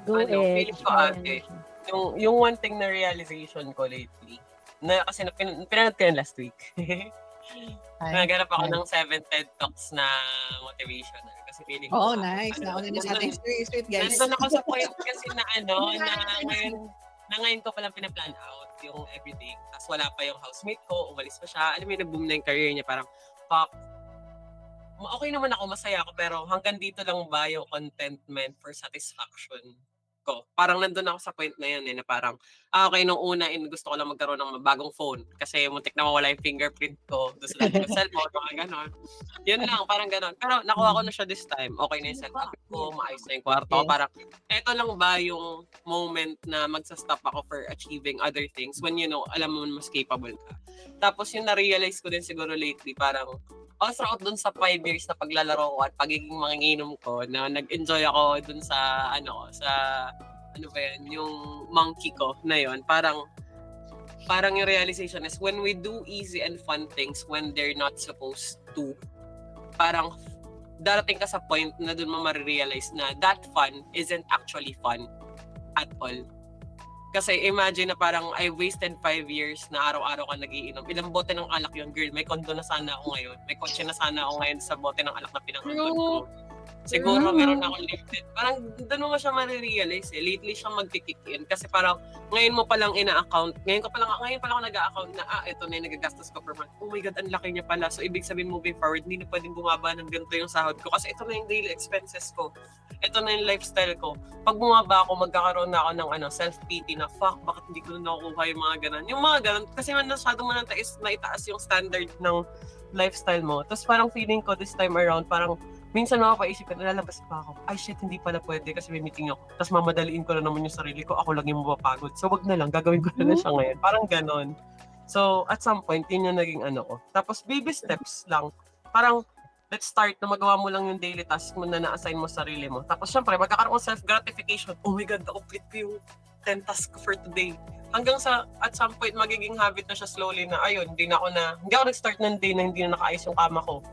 Feeling ko ate, yung one thing na realization ko lately, kasi pinanood ko yun last week. Naganap ako ng 7 TED Talks na motivational. Kasi feeling ko, nice. Nauna na sa ating street, guys. Nandun ako sa point kasi na ngayon ko palang pinaplan out yung everything. Tapos wala pa yung housemate ko, umalis pa siya. Alam mo yung nag-boom na yung career niya, parang, fuck, okay naman ako, masaya ako, pero hanggang dito lang ba yung contentment for satisfaction ko? Parang nandun ako sa point na yun na parang, okay, nung una, gusto ko lang magkaroon ng bagong phone kasi muntik na mawala yung fingerprint ko doon sa dati ko cellphone, mga ganon. Yun lang, parang ganon. Pero nakuha ko na siya this time. Okay na yung setup ko, maayos na yung kwarto. Parang, eto lang ba yung moment na magsastop ako for achieving other things when alam mo mas capable ka. Tapos yung na-realize ko din siguro lately, parang, all throughout dun sa 5 years na paglalaro ko at pagiging manginginom ko, na nag-enjoy ako dun sa, yung monkey ko na yun, parang yung realization is when we do easy and fun things when they're not supposed to, parang darating ka sa point na dun mo marirealize na that fun isn't actually fun at all. Kasi imagine na parang I wasted 5 years na araw-araw ka nagiinom. Ilang bote ng alak yun, girl. May kondo na sana ako ngayon. May kotse na sana ako ngayon sa bote ng alak na pinangandon ko. Siguro meron akong limited. Parang doon mo siya marirealize eh. Lately siya magkikick in. Kasi parang ngayon mo palang ina-account. Ngayon pa lang ako nag-a-account na ito na yung nagagastos ko per month. Oh my God, ang laki niya pala. So ibig sabihin moving forward, hindi na pwedeng bumaba ng ganito yung sahod ko. Kasi ito na yung daily expenses ko. Ito na yung lifestyle ko. Pag bumaba ako, magkakaroon na ako ng self-pity na fuck, bakit hindi ko na nakukuha yung mga ganun. Yung mga ganun, kasi masyado mo naitaas yung standard ng lifestyle mo. Tapos parang feeling ko this time around, parang minsan makapaisip ko, nalalabas pa ako, ay shit, hindi pala pwede kasi may meeting ako. Tapos mamadaliin ko na naman yung sarili ko, ako lang yung mapapagod. So wag na lang, gagawin ko na siya ngayon. Parang ganon. So at some point, yun yung naging ko. Tapos baby steps lang. Parang let's start na magawa mo lang yung daily task mo na na-assign mo sa sarili mo. Tapos syempre, magkakaroon ng self-gratification. Oh my God, na-complete ko yung 10 tasks for today. Hanggang sa, at some point, magiging habit na siya slowly na, ayun, hindi ako nag-start ng day na hindi na nakaayos yung kama ko.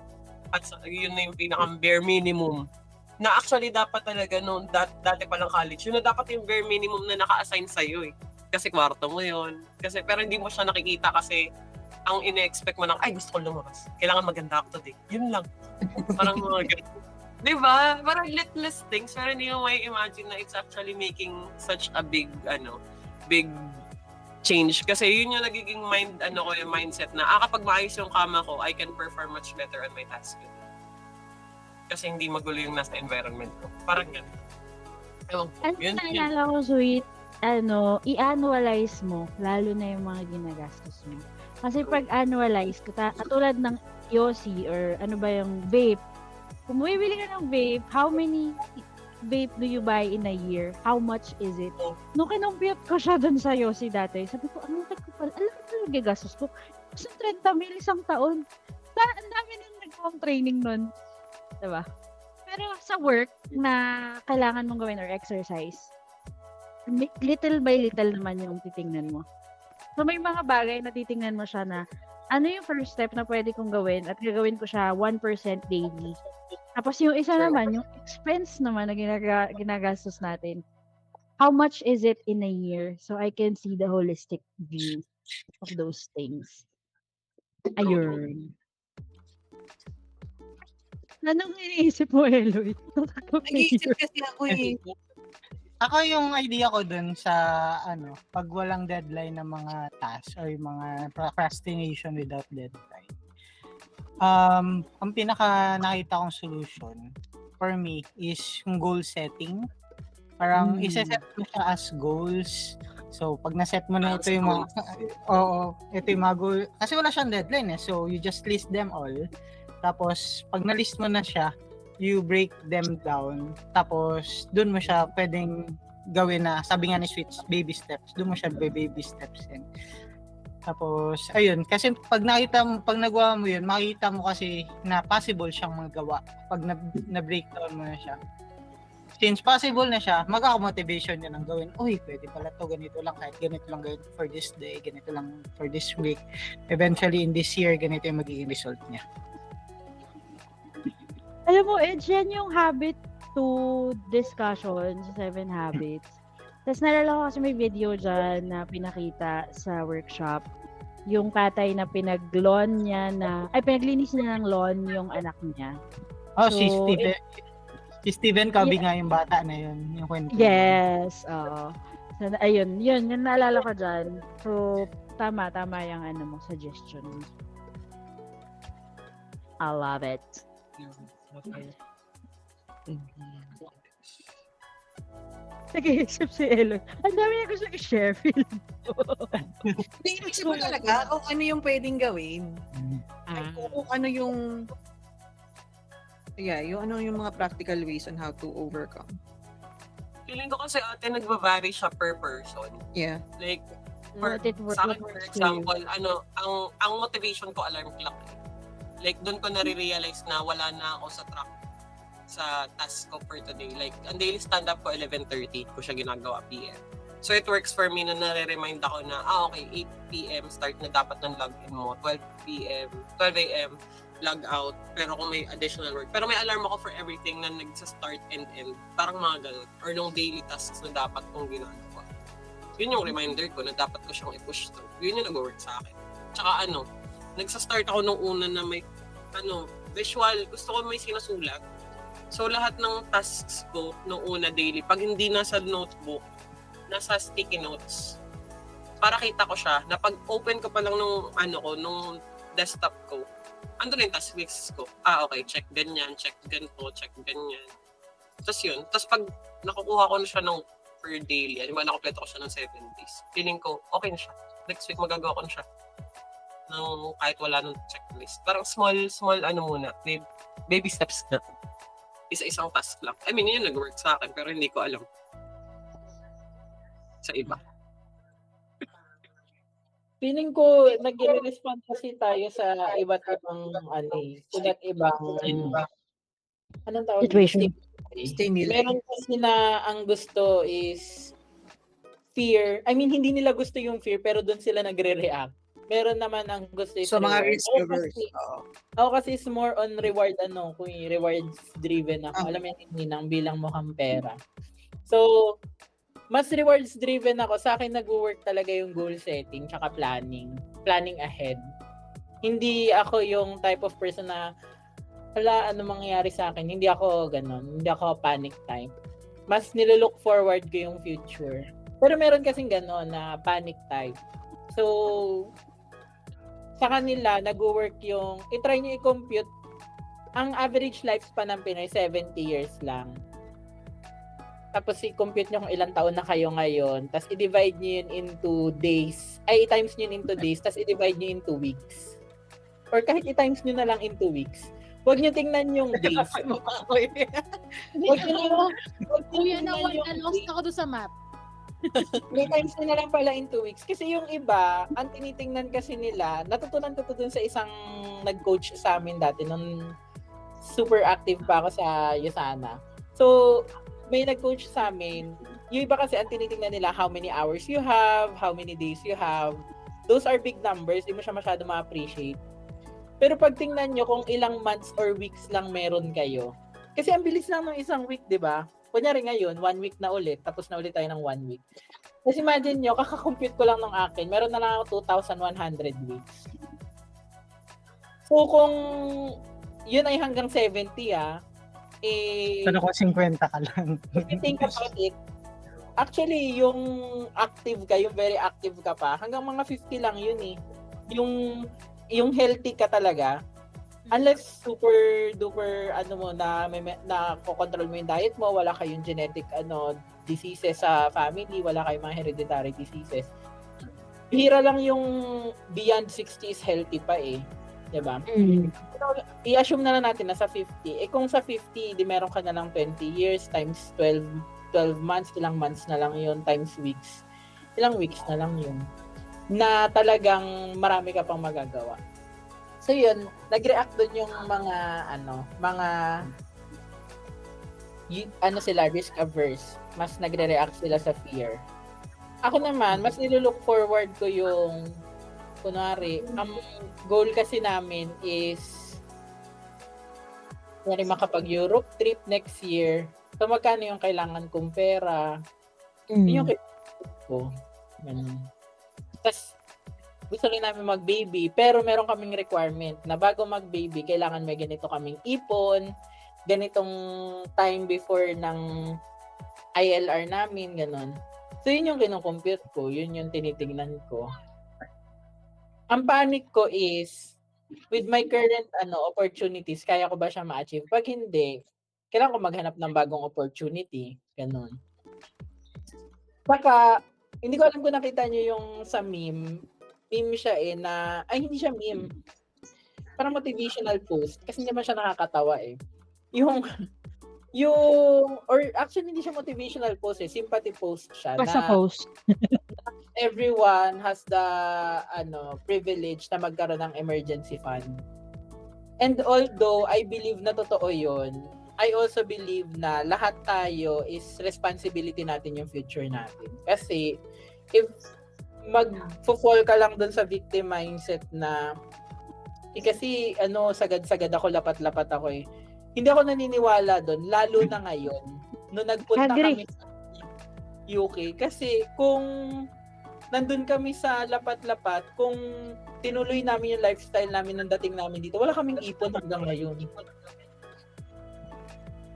At yun na yung pinaka-bare minimum. Na actually, dapat talaga noon, dati pa lang college, yun na dapat yung bare minimum na naka-assign sa'yo eh. Kasi kwarto mo yun. Pero hindi mo siya nakikita kasi ang ine-expect mo ay gusto ko lumabas. Kailangan maganda ako today. Yun lang. Parang mga ganun. Diba? Parang littlest things. Pero hindi mo may imagine na it's actually making such a big change. Kasi yun yung nagiging yung mindset na kapag maayos yung kama ko, I can perform much better on my task. Kasi hindi magulo yung nasa environment ko. Parang yun. Ewan ko. Yun. Naalala ko, sweet, i-annualize mo, lalo na yung mga ginagastos mo. Kasi pag annualize, katulad ng Yossi or yung vape, kung bumibili ka ng vape, how many vape do you buy in a year? How much is it? Nung kinumpute ko siya dun sa Yossi dati, sabi ko, alam ko gagastos ko. Kasi 30 mil isang taon. Ang dami nang nagpong training nun. Diba? Pero sa work na kailangan mong gawin or exercise, little by little naman yung titingnan mo. So, may mga bagay na titingnan mo siya na ano yung first step na pwede kong gawin at gagawin ko siya 1% daily. Tapos yung isa naman, yung expense naman na ginagastos natin. How much is it in a year? So, I can see the holistic view of those things. Ayun. Anong iniisip mo, Eloy? Nag-iisip kasi ako eh. Ako yung idea ko dun sa pag walang deadline ng mga tasks or yung mga procrastination without deadline. Ang pinaka nakita kong solution for me is yung goal setting. Parang isa-set mo siya as goals. So pag na-set mo na ito yung mga ito yung mga goal kasi wala siyang deadline eh. So you just list them all. Tapos pag na-list mo na siya, you break them down. Tapos, dun mo siya pwedeng gawin na, sabi nga ni Switch, baby steps. Dun mo siya baby steps in. Tapos, ayun. Kasi pag nagawa mo yun, makikita mo kasi na possible siyang magawa pag na-breakdown mo na siya. Since possible na siya, magkaka-motivation yun ang gawin. Uy, pwede pala to ganito lang. Kahit ganito lang gawin for this day, ganito lang for this week. Eventually, in this year, ganito yung magiging result niya. Alam mo, Edge, yan yung habit to discussion sa 7 Habits. Tapos nalala ko kasi may video dyan na pinakita sa workshop. Yung tatay na pinaglinis niya ng lawn yung anak niya. Oh, so, si Stephen Covey nga yung bata na yun. Yung kwento. Yes, oo. So, ayun, yun naalala ko dyan. So, tama yung suggestion. I love it. Nag-iisip si Elo. Ang dami niya gusto i-share. Iniisip mo talaga kung ano yung pwedeng gawin. Kung ano yung yung ano yung mga practical ways on how to overcome. Feeling ko kasi ate nagva-vary siya per person. Yeah. Like, What it works, sa akin, what for works for you. example, ang motivation ko alarm clock. Like, doon ko nare-realize na wala na ako sa track sa task ko for today. Like, ang daily stand-up ko, 11:30 ko siya ginagawa PM. So, it works for me na nare-remind ako na, okay, 8 PM start na dapat ng login mo, 12 AM, log out. Pero kung may additional work. Pero may alarm ako for everything na nagsa-start and end. Parang mga ganun. Or nung daily tasks na dapat kong ginagawa. Yun yung reminder ko na dapat ko siyang i-push through. Yun yung nag-work sa akin. Tsaka nagsa-start ako nung una na may, visual. Gusto ko may sinusulat. So, lahat ng tasks ko nung una daily, pag hindi nasa notebook, nasa sticky notes, para kita ko siya, na pag open ko pa lang nung, nung desktop ko, ando na yung task list ko. Okay, check ganyan, check ganito, check ganyan. Tapos yun. Tapos pag nakukuha ko na siya ng per daily, nakompleto ko siya ng 7 days. Feeling ko, okay na siya. Next week, magagawa ko na siya. Nang kahit wala nung checklist. Parang small, muna. Baby steps na. Isa-isang task lang. I mean, yun nag-work sa akin, pero hindi ko alam. Sa iba. Feeling ko, nag-respond kasi tayo sa iba't ibang, anong tawag? Situation. Stimulate. Meron kasi na ang gusto is fear. I mean, hindi nila gusto yung fear, pero doon sila nagre-react. Meron naman ang gusto is So, mga reward. risk averse. Ako kasi is more on reward, kung rewards driven ako. Alam mo yun, nang bilang mo kang pera. So, mas rewards driven ako. Sa akin nag-work talaga yung goal setting tsaka planning. Planning ahead. Hindi ako yung type of person na ano mangyayari sa akin. Hindi ako ganun. Hindi ako panic type. Mas nilolook forward ko yung future. Pero meron kasing ganun na panic type. So, sa kanila, nag-work yung, itry nyo i-compute, ang average lifespan ng Pinoy, 70 years lang. Tapos i-compute nyo kung ilang taon na kayo ngayon, tapos i-divide nyo yun into days, i-times nyo yun into days, tapos i-divide nyo into weeks. Or kahit i-times nyo na lang into weeks. Huwag nyo tingnan yung days. Huwag nyo Kuya na tingnan yung lost ako doon sa map. may times na lang pala in 2 weeks. Kasi yung iba, ang tinitingnan kasi nila, natutunan ko to dun sa isang nag-coach sa amin dati nung super active pa ako sa Yusana. So, may nag-coach sa amin. Yung iba kasi ang tinitingnan nila how many hours you have, how many days you have. Those are big numbers. Di mo siya masyado ma-appreciate. Pero pag tingnan nyo kung ilang months or weeks lang meron kayo. Kasi ang bilis lang ng isang week, di ba? Kunyari ngayon, 1 week na ulit, tapos na ulit tayo ng 1 week. Kasi imagine nyo, kaka-compute ko lang ng akin, meron na lang ako 2,100 weeks. So kung yun ay hanggang 70 Sana ko 50 ka lang. if you think about it, actually, yung active ka, yung very active ka pa, hanggang mga 50 lang yun eh. Yung healthy ka talaga, unless super duper na control mo yung diet mo, wala kayong genetic diseases sa family, wala kayong mga hereditary diseases. Bihira lang yung beyond 60 is healthy pa eh. 'Di ba? I-assume na lang natin na sa 50. Kung sa 50, di meron ka na lang 20 years times 12 months, ilang months na lang yun times weeks. Ilang weeks na lang yun. Na talagang marami ka pang magagawa. So yun, nag-react doon yung sila, risk averse. Mas nagre-react sila sa fear. Ako naman, mas nilook forward ko yung, kunwari, ang goal kasi namin is, makapag-Europe trip next year. So magkano yung kailangan kong pera? Yun yung kailangan ko. Tapos, gusto rin namin mag-baby, pero meron kaming requirement na bago mag-baby, kailangan may ganito kaming ipon, ganitong time before ng ILR namin, ganun. So, yun yung kinukompute ko, yun yung tinitingnan ko. Ang panic ko is, with my current opportunities, kaya ko ba siya ma-achieve? Pag hindi, kailangan ko maghanap ng bagong opportunity. Ganun. Saka, hindi ko alam kung nakita niyo yung sa meme. Meme siya hindi siya meme. Parang motivational post. Kasi hindi naman siya nakakatawa eh. Or actually hindi siya motivational post eh. Sympathy post siya. Basta Na post. everyone has the privilege na magkaroon ng emergency fund. And although I believe na totoo yun, I also believe na lahat tayo is responsibility natin yung future natin. Kasi if mag-fall ka lang dun sa victim mindset na kasi sagad-sagad ako, lapat-lapat ako eh. Hindi ako naniniwala dun, lalo na ngayon, nung nagpunta Agree. kami sa UK. Kasi kung nandun kami sa lapat-lapat, kung tinuloy namin yung lifestyle namin nang dating namin dito, wala kaming ipon hanggang ngayon.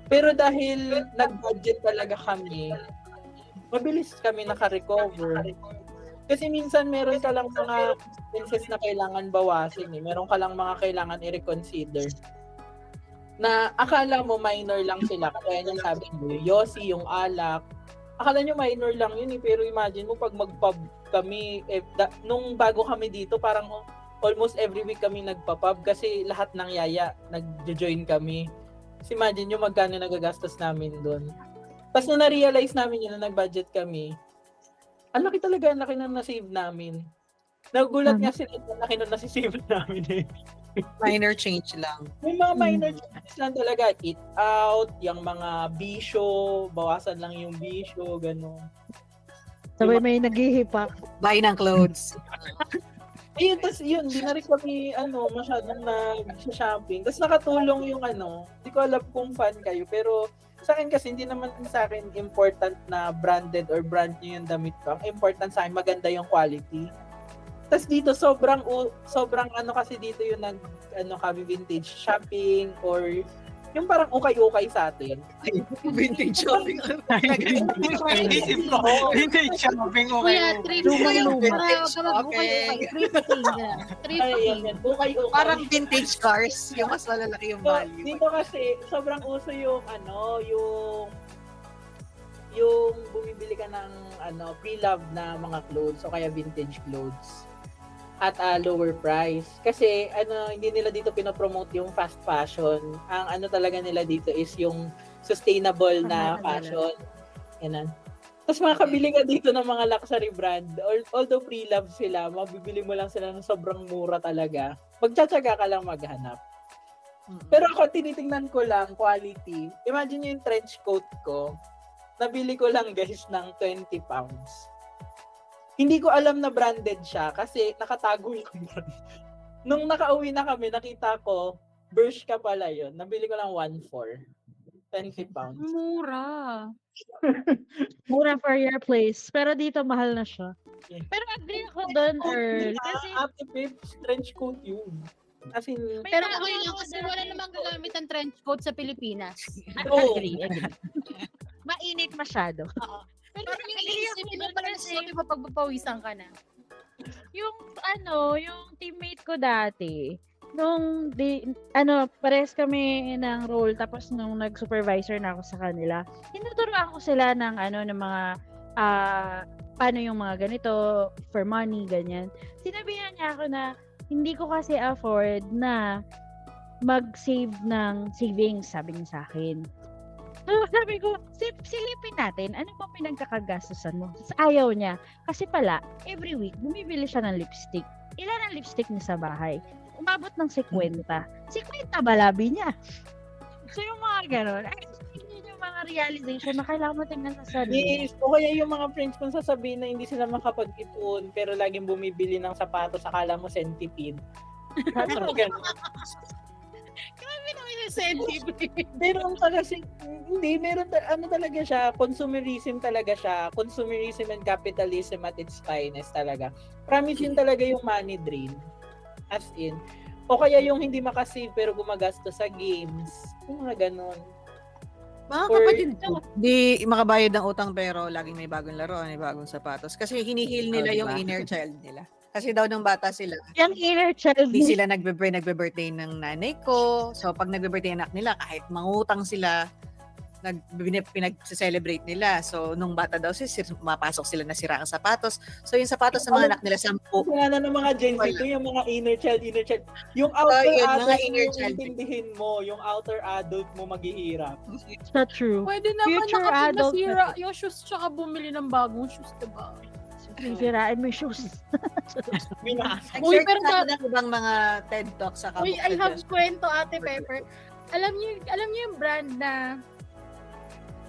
Pero dahil nag-budget talaga kami, mabilis kami naka-recover. Kasi minsan meron ka lang mga expenses na kailangan bawasin eh. Meron ka lang mga kailangan i-reconsider. Na akala mo minor lang sila. Kaya nang sabi mo, Yossi, yung alak. Akala nyo minor lang yun eh. Pero imagine mo pag mag-pub kami, nung bago kami dito, parang almost every week kami nagpa-pub kasi lahat ng yaya, nag-join kami. Kasi imagine nyo magkano nagagastos namin doon. Tapos nung na-realize namin yun na nag-budget kami, ang laki talaga, ang laki na na-save namin. Nagulat nga sila, ang laki na na-save namin eh. Minor change lang. May mga minor changes lang talaga. Eat out, yung mga bisyo, bawasan lang yung bisyo, gano'n. Sabay may naghihipak. Buy ng clothes. Ayun, tas yun, di na rin kami, masyadong nag-shopping. Tas nakatulong yung hindi ko alam kung fan kayo, pero sa akin kasi, hindi naman sa akin important na branded or brand new yung damit ko. Ang important sa akin, maganda yung quality. Tas dito, sobrang kasi dito yung kami vintage shopping or yung parang ukay-ukay sa atin. Vintage shopping. Isip ko, vintage shopping, okay. Kuya, thrifting. Para Vintage ka mag-ukay-ukay. Thrifting. Thrifting. Ukay-ukay. Parang vintage cars, yung mas malalaki yung So, value. dito kasi, sobrang uso yung yung bumibili ka ng pre-love na mga clothes o kaya vintage clothes at lower price. Kasi hindi nila dito pinopromote yung fast fashion. Ang talaga nila dito is yung sustainable na fashion. Yan. Tapos makakabili ka dito ng mga luxury brand. Although pre-love sila, mabibili mo lang sila ng sobrang mura talaga. Magtsatsaga ka lang maghanap. Pero ako, tinitingnan ko lang quality. Imagine nyo yung trench coat ko. Nabili ko lang guys ng 20 pounds. Hindi ko alam na branded siya kasi nakatago yung brand. Nung nakauwi na kami, nakita ko, Bershka pala yun. Nabili ko lang 1.4. 20 pounds. Mura. Mura for your place. Pero dito mahal na siya. Pero agree ako doon, Earl. Kasi Ate Pips, trench coat yun. As in, may Pero naalala okay lang ko kasi dati- wala namang gagamit ng trench coat sa Pilipinas. Agree. Mainit masyado. Pero Parang yung hindi iisip yung mo pala kasi- sa iba pagpapawisan ka na. Yung yung teammate ko dati, nung pares kami ng role tapos nung nag-supervisor na ako sa kanila, tinuturuan ko sila ng ng mga paano yung mga ganito for money, ganyan. Sinabihan niya ako na hindi ko kasi afford na mag-save ng savings, sabi niya sa akin. So, sabi ko, silipin natin, ano ba pinagkakagastusan mo? Ayaw niya. Kasi pala, every week, bumibili siya ng lipstick. Ilan ang lipstick niya sa bahay? Umabot ng 50. 50 balabi niya. So, yung mga ganon, yun yung mga realization na kailangan mo tingnan sa sarili. yes, o kaya yung mga friends kong sasabihin na hindi sila makapag-ipon pero laging bumibili ng sapatos, akala mo centipede. Parang ganun. Grabe naman yung sentiment. Meron kasi, hindi, talaga siya, consumerism talaga siya, consumerism and capitalism at its finest talaga. Promise yun talaga yung money drain. As in, o kaya yung hindi makasave pero gumagastos sa games. Yung mga ganon. Mga Or- kapatid ko, di makabayad ng utang pero laging may bagong laro, may bagong sapatos. Kasi hinihil nila Oh, yung diba? inner child nila. Kasi daw nung bata sila, Yung inner child hindi sila nagbe-birthday ng nanay ko. So, pag nagbe-birthday anak nila, kahit mangutang sila, pinag-celebrate nila. So, nung bata daw mapasok sila na sira ang sapatos. So, yung sapatos ng mga anak nila, 10. Kaya na ng mga Gen Z, ito yung mga inner child. Yung outer yun, mga adult inner mo, child. intindihin mo. Yung outer adult mo maghihirap. It's not true. Pwede naman Future na kapag adult nasira yung shoes tsaka bumili ng bagong shoes, diba? Sisirain mo yung shoes. Uy, Nag-search pero ako ng ibang mga TED Talks sa Uy, I have kwento, Ate Pepper. Alam niyo yung brand na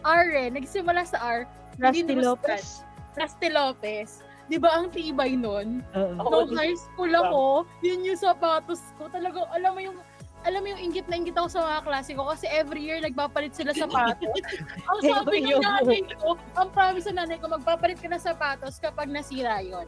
R nagsimula sa R. Rusty Hindi Lopez. Rusty Lopez. Di ba ang tibay nun? Oo. Nung high school ako, yun yung sapatos ko. Talagang, alam mo yung inggit na inggit ako sa mga klase ko kasi every year nagpapalit sila sapatos. Ang sabi ng nanay ko, ang promise ng nanay ko, magpapalit ka ng sapatos kapag nasira yon.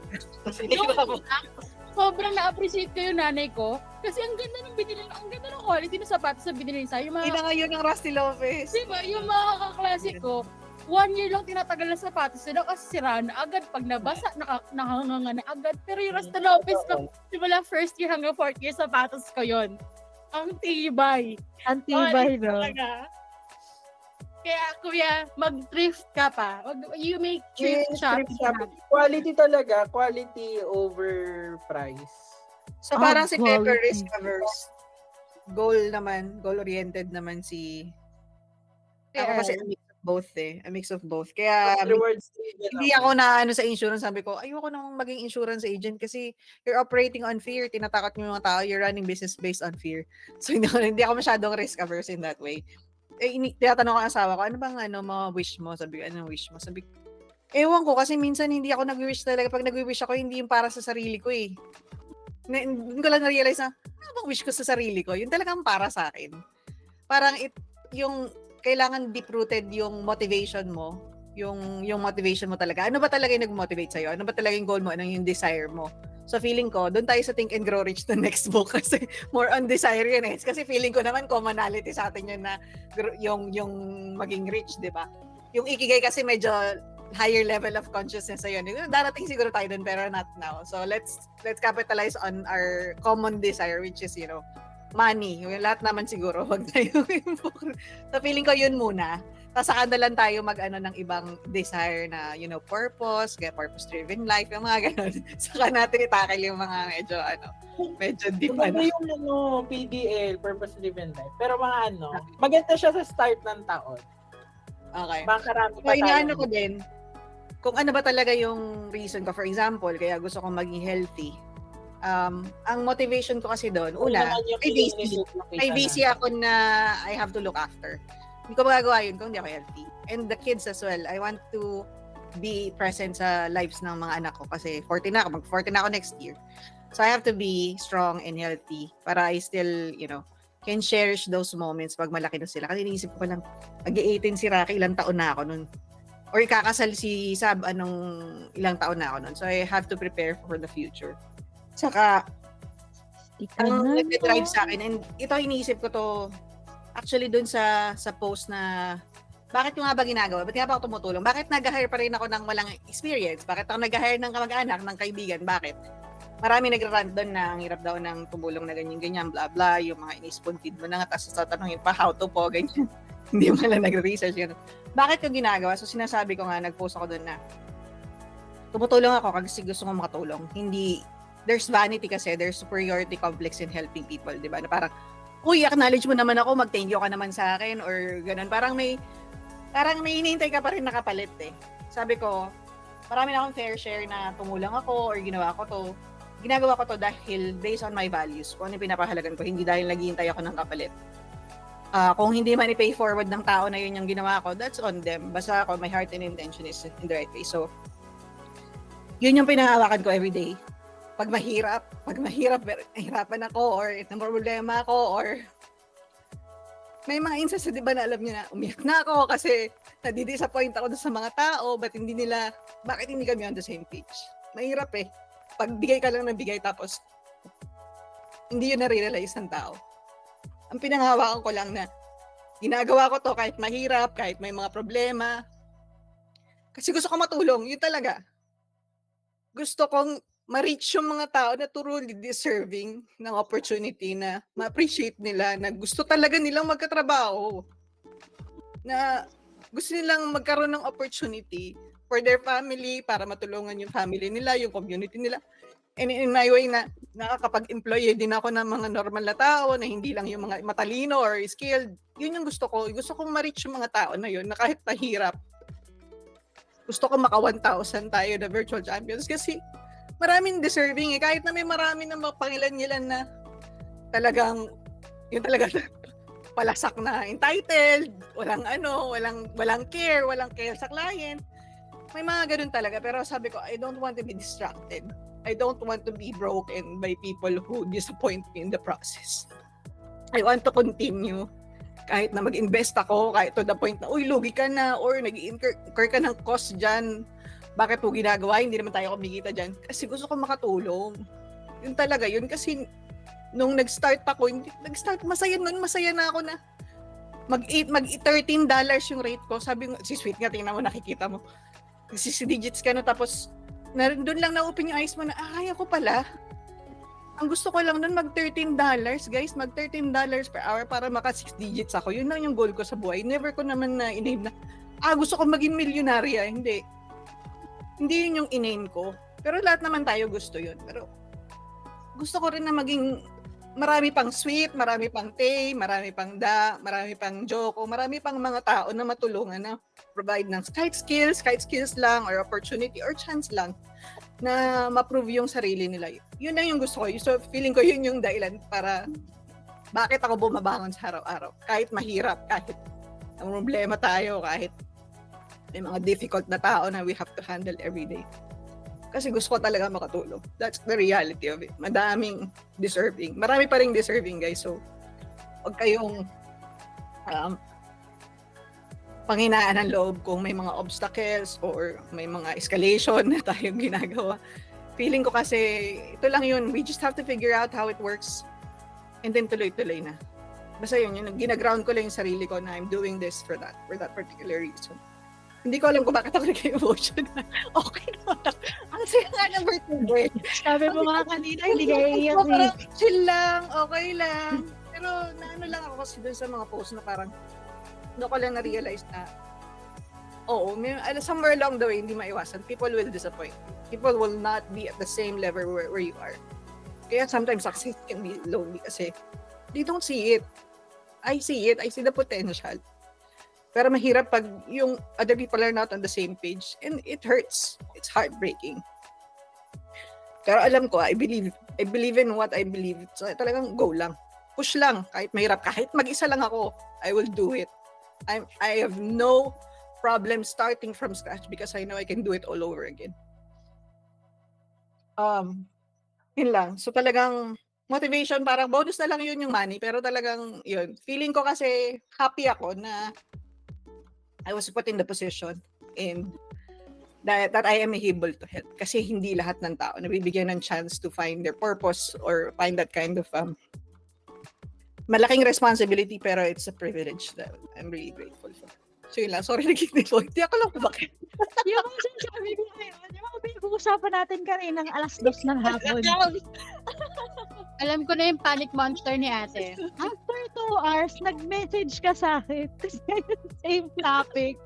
Sobrang na-appreciate ko yung nanay ko kasi ang ganda ng quality ng sapatos na binili sa'yo. Yung mga, Ina ngayon ng Rusty Lopez. di ba, yung mga kaklase ko, 1 year lang tinatagal na sapatos nila kasi sira na agad. Pag nabasa, nakanganga na agad. Pero yung Rasta Lopez ko, simula first year hanggang 4th year, sapatos ko yon. Ang tibay. Ang tibay, no? Talaga. Kaya, kuya, mag-thrift ka pa. You make thrift shopping. Quality talaga. Quality over price. So, parang si Pepper quality. risk averse. Goal-oriented naman si... Ako kasi a mix of both A mix of both. Kaya, Rewards hindi ako na sa insurance. Sabi ko, ayoko nang maging insurance agent kasi you're operating on fear. Tinatakot mo yung mga tao. You're running business based on fear. So, hindi ako masyadong risk averse in that way. Tinatanong ko ang asawa ko, ano bang mga wish mo? Sabi ko, anong wish mo? Sabi ko, ewan ko kasi minsan hindi ako nag-wish talaga. Pag nag-wish ako, hindi yung para sa sarili ko eh. Hindi ko lang na-realize na, ano bang wish ko sa sarili ko? Yun talagang para sa akin. Parang yung kailangan deep-rooted yung motivation mo. Yung motivation mo talaga. Ano ba talaga yung nag-motivate sa'yo? Ano ba talaga yung goal mo? Ano yung desire mo? So feeling ko, doon tayo sa Think and Grow Rich the next book kasi more on desire yun eh. Kasi feeling ko naman commonality sa atin yun na yung maging rich, di ba? Yung Ikigai kasi medyo higher level of consciousness na yun. Darating siguro tayo doon pero not now. So let's capitalize on our common desire which is, money. Yung lahat naman siguro, wag tayo So feeling ko yun muna. Tapos saka na lang tayo ng ibang desire na, purpose, kaya purpose-driven life, yung mga ganun. Saka natin itakil yung mga medyo deep Kumbaga yung PDL, purpose-driven life. Pero mga maganda siya sa start ng taon. Okay. Baka karami So, pa inaano ko din, kung ano ba talaga yung reason ko. For example, kaya gusto kong maging healthy. Ang motivation ko kasi doon, una, may VC ako na I have to look after. Hindi ko magagawa yun kung hindi ako healthy. And the kids as well, I want to be present sa lives ng mga anak ko kasi 40 na ako, mag-40 na ako next year. So I have to be strong and healthy para I still, can cherish those moments pag malaki na sila. Kasi iniisip ko pa lang, mag-18 si Rocky, ilang taon na ako nun. Or ikakasal si Sab, ilang taon na ako nun. So I have to prepare for the future. Saka, ang nag-drive sa akin, and ito iniisip ko to, actually dun sa post na, bakit ko nga ba ginagawa? Ba't nga ba ako tumutulong? Bakit nag-hire pa rin ako ng walang experience? Bakit ako nag-hire ng kamag-anak, ng kaibigan? Bakit? Marami nagra-rant doon na ang hirap daw ng tumulong na ganyan-ganyan, bla bla, yung mga in-spoon feed mo na nga, tapos tatanungin pa, how to po, ganyan. Hindi mo lang nag-research yun. Bakit ko ginagawa? So sinasabi ko nga, nag-post ako doon na, tumutulong ako kasi gusto ko makatulong. Hindi, there's vanity kasi, there's superiority complex in helping people, di ba? Na parang, uy, acknowledge mo naman ako, mag-thank you ka naman sa akin, or ganun. Parang may hinihintay ka pa rin nakapalit eh. Sabi ko, marami na akong fair share na tumulong ako, or ginawa ko to. Ginagawa ko to dahil based on my values, kung ano yung pinapahalagan ko, hindi dahil naghihintay ako ng kapalit. Kung hindi man i-pay forward ng tao na yun yung ginawa ko, that's on them. Basta ako, my heart and intention is in the right way. So, yun yung pinangawakan ko everyday. Pag mahirapan ako, or may problema ako, or may mga instances, di ba, na alam niyo na umiyak na ako kasi nadi-disappoint ako sa mga tao, bakit hindi kami on the same page? Mahirap eh. Pag bigay ka lang ng bigay tapos hindi yun na-realize ng tao. Ang pinanghawakan ko lang na ginagawa ko to kahit mahirap, kahit may mga problema. Kasi gusto ko matulong, yun talaga. Gusto kong ma-reach yung mga tao na truly deserving ng opportunity na ma-appreciate nila, na gusto talaga nilang magkatrabaho, na gusto nilang magkaroon ng opportunity for their family, para matulungan yung family nila, yung community nila. And in my way na nakakapag-employ din ako ng mga normal na tao, na hindi lang yung mga matalino or skilled. Yun yung gusto ko. Gusto kong ma-reach yung mga tao na yun, na kahit mahirap, gusto ko maka 1,000 tayo na virtual champions, kasi maraming deserving eh. Kahit na may marami na mapangilan-ngilan na talagang, yun talaga palasak na entitled, walang care sa client. May mga ganun talaga. Pero sabi ko, I don't want to be distracted. I don't want to be broken by people who disappoint me in the process. I want to continue. Kahit na mag-invest ako, kahit to the point na, uy, lugi ka na, or nag-incur ka ng cost dyan. Bakit po ginagawa? Hindi naman tayo kumikita dyan. Kasi gusto ko makatulong. Yun talaga yun. Kasi nung nag-start ako, masaya na ako na mag-$13 yung rate ko. Sabi nga, si Sweet nga, tingnan mo, nakikita mo. 6 digits ka na, tapos doon lang na-open yung eyes mo na, kaya ko pala. Ang gusto ko lang nun, mag-$13, guys. Mag-$13 per hour para maka 6 digits ako. Yun lang yung goal ko sa buhay. Never ko naman na in-aim na, gusto ko maging milyonarya. Hindi yun yung in-aim ko. Pero lahat naman tayo gusto yun. Pero gusto ko rin na maging marami pang Sweet, marami pang Tay, marami pang marami pang Joko, marami pang mga tao na matulungan na provide ng kahit skills lang, or opportunity, or chance lang na ma-prove yung sarili nila. Yun lang yung gusto ko. So, feeling ko yun yung dahilan para bakit ako bumabangon sa araw-araw. Kahit mahirap, kahit ang problema tayo, kahit may mga difficult na tao na we have to handle every day. Kasi gusto ko talaga makatulong. That's the reality of it. Madaming deserving. Marami pa ring deserving, guys. So, huwag kayong panghinaan ng loob kung may mga obstacles or may mga escalation na tayong ginagawa. Feeling ko kasi, ito lang yun. We just have to figure out how it works, and then tuloy-tuloy na. Basta yun, ginaground ko lang yung sarili ko na I'm doing this for that particular reason. Hindi ko alam kung bakit ako nag-emotion na okay naman. Ang saya nga ng birthday. Sabi mo nga kanina, hindi ka iiyak eh. Chill lang, okay lang. Pero naano lang ako kasi dun sa mga post na parang doon ko lang na-realize na somewhere along the way, hindi maiwasan. People will disappoint you. People will not be at the same level where you are. Kaya sometimes success can be lonely kasi they don't see it. I see it. I see the potential. Pero mahirap pag yung other people are not on the same page, and it hurts. It's heartbreaking. Pero alam ko, I believe in what I believe. So talagang go lang. Push lang. Kahit mahirap, kahit mag-isa lang ako, I will do it. I have no problem starting from scratch because I know I can do it all over again. Yun lang. So talagang motivation, parang bonus na lang yun yung money. Pero talagang yun. Feeling ko kasi happy ako na I was put in the position and that I am able to help. Kasi hindi lahat ng tao nabibigyan ng chance to find their purpose or find that kind of malaking responsibility, pero it's a privilege that I'm really grateful for. So yun lang. Sorry, naging point. Di ako lang bakit. Yung mga sinasabi ko ngayon, yung mga pinag-uusapan natin kaninang 2:00 ng hapon. Alam ko na yung panic monster ni ate. After 2 hours, nag-message ka sa akin. Same topic.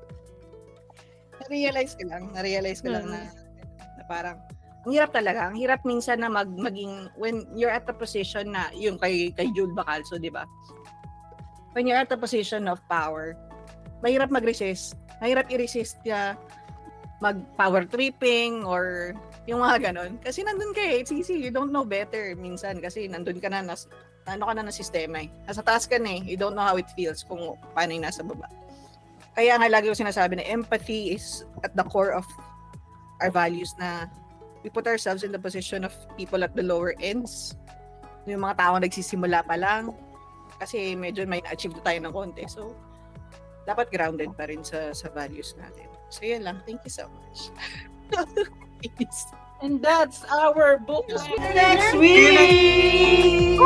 Na-realize ko lang na parang ang hirap talaga. Ang hirap minsan na maging when you're at the position na yung kay Jude Bacalso, di ba? When you're at the position of power, mahirap mag-resist. Mahirap i-resist ka mag-power tripping or yung mga ganon. Kasi nandun ka eh. It's easy. You don't know better minsan kasi nandun ka na na sistema eh. Nasa taas ka na eh. You don't know how it feels kung paano yung nasa baba. Kaya nga lagi ko sinasabi na empathy is at the core of our values, na we put ourselves in the position of people at the lower ends. Yung mga tao nagsisimula pa lang kasi medyo may na-achieve tayo ng konti. So, dapat grounded pa rin sa values natin. So, yun lang. Thank you so much. And that's our book next week!